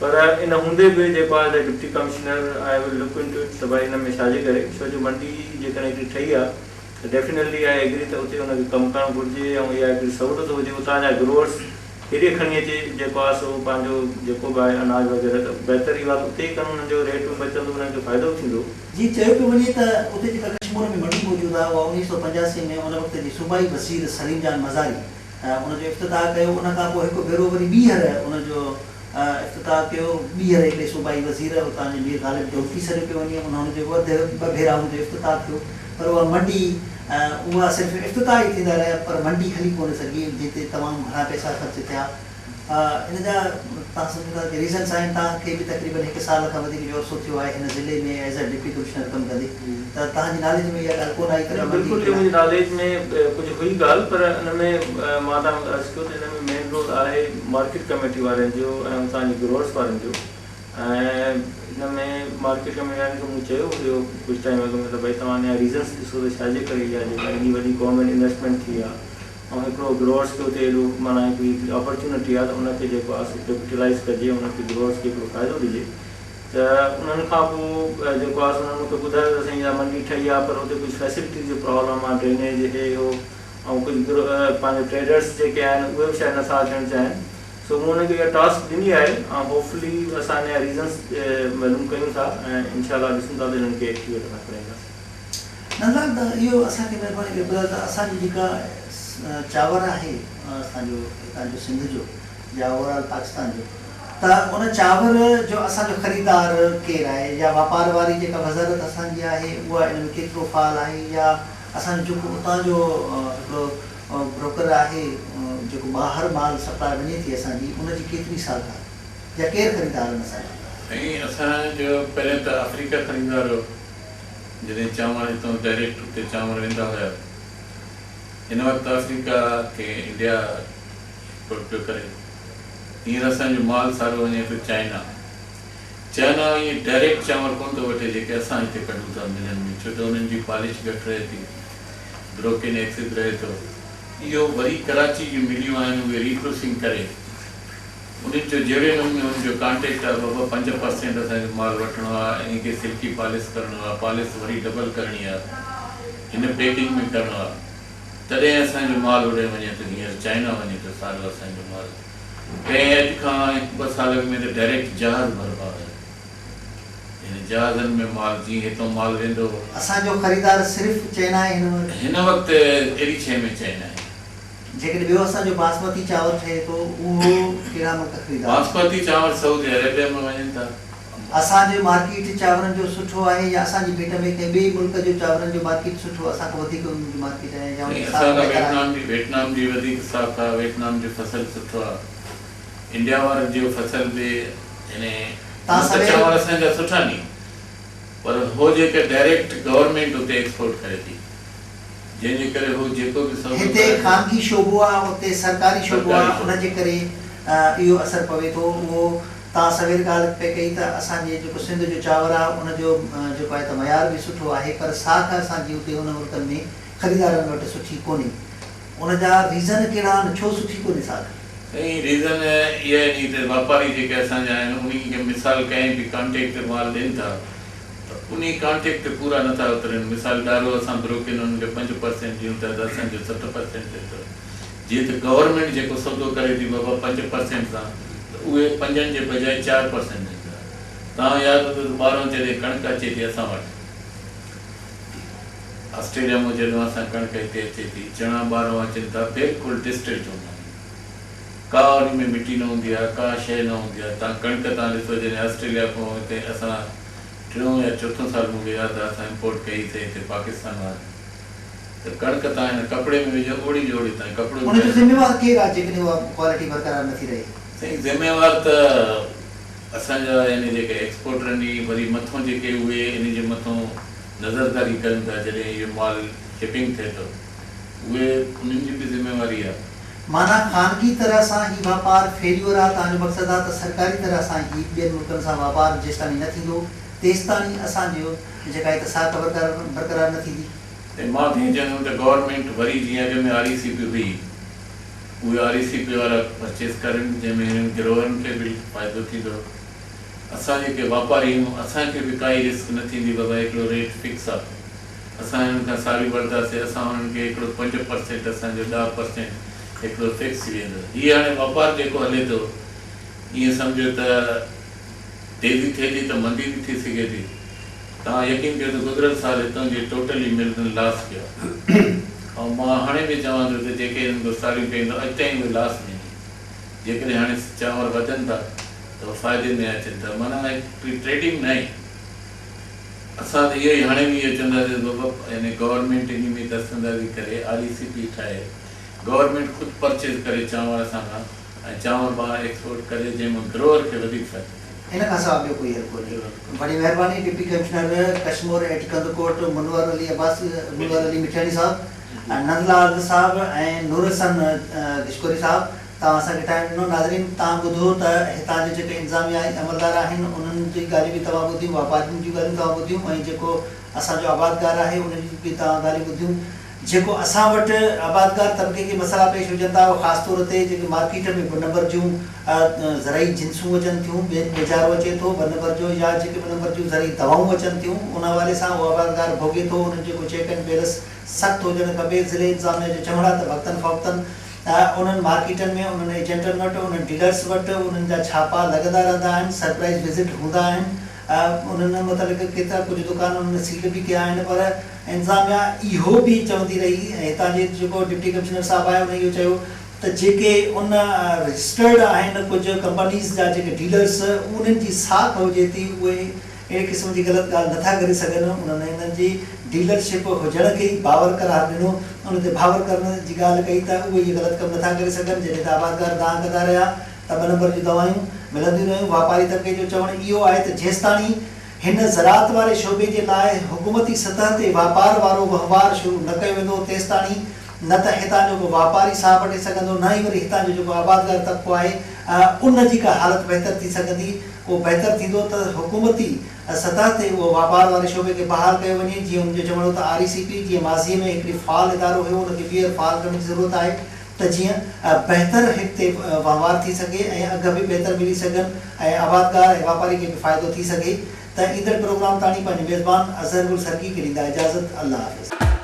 Speaker 4: पर इन हूंदे बि जेको आहे त deputy commissioner I will look into it त भई इन में छाजे करे, छो जो मंडी जेकॾहिं हिकिड़ी ठही आहे त डेफिनेटली आहे एग्री त उते हुनखे कमु करणु घुरिजे, ऐं इहा हिकिड़ी सहूलियत हुजे उतां जा ग्रोअर्स हेॾे खणी अचे जेको आहे सो पंहिंजो जेको बि आहे अनाज वग़ैरह, त बहितर इहा उते ई कनि, उन्हनि जो रेट बि बचंदो, उन्हनि खे फ़ाइदो थींदो।
Speaker 1: जी चयो पियो वञे त उते जेका कश्मीर में मंडी मौजूदु आहे उहा 1985 में उन वक़्त जी सूबाई वज़ीर सलीम जान मज़ारी उनजो इफ़्तिताह कयो। उन खां पोइ हिकु भेरो वरी ॿीहर उनजो इफ़्तिताह कयो। ॿीहर हिकिड़े सूबाई वज़ीर उतां जे मीर ग़ालिब डोल्फी सॾ पियो वञे, उन्हनि जो 2 भेरा हुनजो इफ़्तिताह थियो, पर उहा मंडी उहा सिर्फ़ु इफ़्तिताह ई थींदा रहिया, पर मंडी हली कोन सघी, जिते तमामु घणा पैसा ख़र्च थिया। इन जा तव्हां सम्झो था कि रीज़न्स आहिनि। तव्हांखे बि तक़रीबन 1 साल खां वधीक जो अर्सो थियो आहे हिन ज़िले में एज़ अ डिप्टी कमिश्नर कमु कंदे, त तव्हांजी नॉलेज में इहा ॻाल्हि कोन आई?
Speaker 4: बिल्कुलु मुंहिंजी नॉलेज में कुझु हुई ॻाल्हि, पर इन में मां तव्हांखे अर्ज़ु कयो त इन में मेन रोल आहे मार्केट कमेटी वारनि जो ऐं उतां जी ग्रोअर्स वारनि जो। ऐं इन में मार्केट कमेटी वारनि खे मूं चयो हुयो कुझु टाइम अॻु में त भई तव्हां हिन जा रीज़न्स ॾिसो त छाजे करे इहा जेका एॾी वॾी गवर्नमेंट इन्वेस्टमेंट थी आहे ऐं हिकिड़ो ग्रोअर्स खे उते एॾो माना हिकिड़ी अपॉर्चुनिटी आहे त उनखे जेको आहे सो कैपिटलाइज़ कजे, उनखे ग्रोअर्स खे हिकिड़ो फ़ाइदो ॾिजे। त उन्हनि खां पोइ जेको आहे उन्हनि मूंखे ॿुधायो त असांजी इहा मंडी ठही आहे, पर उते कुझु फैसिलिटी जो प्रॉब्लम आहे, ड्रेनेज हे हो, ऐं कुझु पंहिंजे ट्रेडर्स जेके आहिनि उहे बि शायदि नथा अचणु चाहिनि। सो मूं हुनखे इहा टास्क ॾिनी आहे, ऐं होपफुली असां हिन रीज़न्स मालूम कयूं था ऐं इनशाला ॾिसूं था त हिननि खे एक्टिवेट असां कराईंदासीं।
Speaker 1: नंदलाल त इहो असांखे महिरबानी करे ॿुधायो त असांजी जेका चांवर आहे असांजो हितां जो सिंध जो या ओवरऑल पाकिस्तान जो, त उन चांवर जो असांजो ख़रीदार केरु आहे, या वापार वारी जेका वज़ारत असांजी आहे उहा इन में केतिरो फ़ाल आहे, या असांजो जेको उतां जो हिकिड़ो ब्रोकर आहे जेको ॿाहिरि माल सप्लाई वञे थी असांजी, उनजी केतिरी साख आहे, या केरु ख़रीदार आहिनि असांजा?
Speaker 2: ऐं असांजो पहिरियों त अफ्रीका ख़रीदार हो, जॾहिं चांवर हितां डायरेक्ट उते चांवर वेंदा हुया। हिन वक़्तु अफ्रीका खे इंडिया एक्सपोर्ट पियो करे। हींअर असांजो माल सारो वञे पियो चाइना। चाइना ईअं डायरेक्ट चांवर कोन थो वठे जेके असां हिते कढूं था मिलनि में, छो त उन्हनि जी पॉलिश घटि रहे थी, ब्रोकन एक्सिस रहे थो। इहो वरी कराची जूं मिलियूं आहिनि उहे रीप्रोसेसिंग करे उन्हनि जो जहिड़े नमूने उनजो कॉन्टेक्ट आहे 5% असांजो माल वठिणो आहे, ऐं खे सिल्की पॉलिश करिणो आहे, पॉलिश वरी डबल करणी आहे, हिन पैकिंग में करिणो आहे तॾहिं असांजो माल होॾे वञे थो। हींअर चाइना वञे थो साॻियो असांजो माल। ऐं अॼु खां 2 साल में त डायरेक्ट जहाज़ भरबा आहे। हिन जहाज़नि में माल जीअं हितां माल वेंदो।
Speaker 1: असांजो ख़रीदार सिर्फ़ु चाइना आहे
Speaker 2: हिन वक़्तु अहिड़ी शइ में चाइना आहे।
Speaker 1: जेकॾहिं ॿियो असांजो बासमती चांवर ठहे थो उहो कहिड़ा मुल्क ख़रीदार?
Speaker 2: बासमती चांवर सऊदी अरेबिया में वञनि था।
Speaker 1: असांजो मार्केट चांवरनि जो सुठो आहे या असांजी भेट में कंहिं ॿिए मुल्क जो चांवरनि जो मार्केट सुठो? असांखां वधीक उन्हनि जो मार्केट आहे या
Speaker 2: वियतनाम जी वधीक साफ़ आहे। वियतनाम जो फसल सुठो आहे। इंडिया वारनि जो फसल बि यानी चांवर असांजा सुठा नी, पर हो जेके डायरेक्ट गवर्नमेंट उते एक्सपोर्ट करे थी, जंहिंजे करे हो जेको बि
Speaker 1: हिते ख़ानगी शोबो आहे उते सरकारी शोबो आहे, उनजे करे इहो असर पवे थो। उहो तव्हां सवेर ॻाल्हि पे कई त असांजे जेको सिंध जो चांवर आहे उनजो जेको आहे त मयार बि सुठो आहे, पर साख असांजी उते उन मुल्कनि में ख़रीदारनि वटि सुठी कोन्हे। उनजा रीज़न कहिड़ा आहिनि, छो सुठी कोन्हे साख?
Speaker 2: साईं रीज़न इहा आहे नी त वापारी जेके असांजा आहिनि उन्ही खे मिसाल कंहिं बि कॉन्टेक्ट माल ॾियनि था त उन कॉन्टेक्ट ते पूरा नथा उतरनि। मिसाल ॾाढो असां ब्रोकिन उन्हनि खे 5% ॾियूं था त असांजो 60% थिए थो। जीअं त गवर्नमेंट जेको सौदो करे थी बाबा 5% सां, त उहे 5 जे बजाए 4% ॾींदा। तव्हां यादि कयो 12 जॾहिं कणिक अचे थी असां वटि, ऑस्ट्रेलिया में जॾहिं असां कणिक हिते अचे थी, चणा 12 अचनि था, बिल्कुलु डिस्टिल्ड हूंदा आहिनि, का उन में मिटी न हूंदी आहे, का शइ न हूंदी आहे। तव्हां कणिक तव्हां ॾिसो जॾहिं ऑस्ट्रेलिया खां हिते असां 3 या 4 साल मूंखे यादि आहे असां इम्पोर्ट कईसीं हिते पाकिस्तान वारा, त कणिक तव्हां हिन कपिड़े में विझो ओड़ी जो ओड़ी तव्हां कपिड़ो।
Speaker 1: उनजो ज़िम्मेवार केरु आहे जेकॾहिं उहा क्वालिटी बरक़रार नथी रहे?
Speaker 2: साईं ज़िम्मेवार त असांजा यानी जेके एक्सपोर्टर आहिनि, वरी मथां जेके उहे इन जे मथां नज़रदारी कनि था जॾहिं इहो माल शिपिंग थिए थो, उहे उन्हनि जी बि ज़िम्मेवारी आहे।
Speaker 1: माना ख़ानगी तरह सां ही वापार फेल्यूर आहे। तव्हांजो मक़सदु आहे त सरकारी तरह सां ही ॿियनि मुल्कनि सां वापार जेसिताईं न थींदो तेसिताईं असांजो जेका आहे त साख बरक़रार न थींदी।
Speaker 2: मां जीअं चवंदुमि त गवर्नमेंट वरी जीअं अॻ में RECP हुई, उहे RECP वारा परचेस करनि जंहिंमें हिननि गिरोहनि खे बि फ़ाइदो थींदो। असां जेके वापारी आहियूं असांखे बि काई रिस्क न थींदी बाबा हिकिड़ो रेट फिक्स आहे, असां हिननि खां साड़ी वठंदासीं, असां हुननि खे हिकिड़ो 5% असांजो 10% हिकिड़ो फिक्स थी वेंदो। हीअ हाणे वापारु जेको हले थो ईअं सम्झो त तेज़ी थिए थी त मंदी बि थी सघे थी। तव्हां यकीन कयो त गुज़िरियल साल हितां जी टोटली मिलनि लॉस कयो, ऐं मां हाणे बि चवां थो त जेके हिन खां साड़ियूं कईंदो अॼु ताईं उहे लॉस में। जेकॾहिं हाणे चांवर वधनि था त फ़ाइदे में अचनि था, माना हिकिड़ी ट्रेडिंग न आहे। असां त इहो ई हाणे बि इहो चवंदासीं बाबा यानी गवर्नमेंट इन में दस्तंदाज़ी करे RECP ठाहे, गवर्नमेंट ख़ुदि परचेज करे चांवर असां खां, ऐं चांवर ॿाहिरि एक्सपोर्ट करे जंहिंमें ग्रोअर खे वधीक फ़ाइदो।
Speaker 1: हिन खां सवाइ ॿियो कोई हल कोन्हे। वॾी महिरबानी deputy commissioner Kashmore and Kandhkot Munawar Ali Mithani साहब, नंदलाल साहब ऐं नूरसन गिशकोरी साहब, तव्हां असांखे टाइम ॾिनो। नाज़रीन तव्हां ॿुधो त हितां जे जेके इंतिज़ामिया अमलदार आहिनि उन्हनि जी ॻाल्हियूं बि तव्हां ॿुधियूं, वापारियुनि जूं ॻाल्हियूं तव्हां ॿुधियूं, ऐं जेको असांजो आबादगार आहे उनजी बि तव्हां ॻाल्हियूं ॿुधियूं। जेको असां वटि आबादगार तबिके के मसइला पेश हुजनि था ख़ासि तौर ते जेके मार्केट में 2 नंबर जूं ज़राई जिन्सूं अचनि थियूं, बेजारो अचे थो 2 नंबर जो, या जेके 2 नंबर जूं ज़राई दवाऊं अचनि थियूं, उन हवाले सां उहो आबादगार भोगे थो। उन्हनि जेको चेक एंड बैलेंस सख़्तु हुजणु खपे। ज़िले इंतिज़ामिया जो चवणु आहे त वक़्तनि फ़वक़्तनि उन्हनि मार्केटनि में उन्हनि एजेंटनि वटि उन्हनि डीलर्स वटि उन्हनि जा छापा लॻंदा रहंदा आहिनि, सरप्राइज़ विज़िट हूंदा आहिनि। उन्हनि मुतलिक़ केतिरा कुझु दुकान उन्हनि सील बि कया आहिनि, पर इंतिज़ामिया इहो बि चवंदी रही, ऐं हितां जे जेको डिप्टी कमिश्नर साहब आहे उन इहो चयो त जेके उन रजिस्टर्ड आहिनि कुझु कंपनीज़ जा जेके डीलर्स उन्हनि जी साख हुजे थी, उहे अहिड़े क़िस्म जी ग़लति ॻाल्हि नथा करे सघनि। उन्हनि हिननि जी डीलरशिप हुजण खे ई बावर करार ॾिनो, उन ते बावर करण जी ॻाल्हि कई त उहे इहे ग़लति कमु नथा करे सघनि। जॾहिं त आबादगार दान कंदा रहिया त 2 नंबर जूं दवायूं मिलंदियूं रहियूं। वापारी तबिके जो चवणु इहो आहे त जेसिताणी हिन ज़राअत वारे शोबे जे लाइ हुकूमती सतह ते वापार वारो वहिंवार शुरू न कयो वेंदो तेसिताणी न त हितां जो को वापारी साह वठी सघंदो, न ई वरी हितां जो जेको आबादगार तबिको आहे उन जी का हालत बहितर थी सघंदी। उहो बहितर थींदो त हुकूमती सतह ते उहो वापार वारे शोबे खे बहाल कयो वञे। जीअं हुनजो चवणो त RECP जीअं माज़ीअ में हिकिड़ी फ़ाल इदारो हुयो, उनखे ॿीहर फ़ाल करण जी ज़रूरत आहे त जीअं बहितर हिते वहिंवार थी सघे ऐं अघ बि बहितर मिली सघनि ऐं आबादगार ऐं वापारी खे बि फ़ाइदो थी सघे। त ईंदड़ प्रोग्राम ताणी पंहिंजे मेज़बान अज़हर गुल सरकी खे ॾींदा इजाज़त। अल्लाह हाफ़िज़।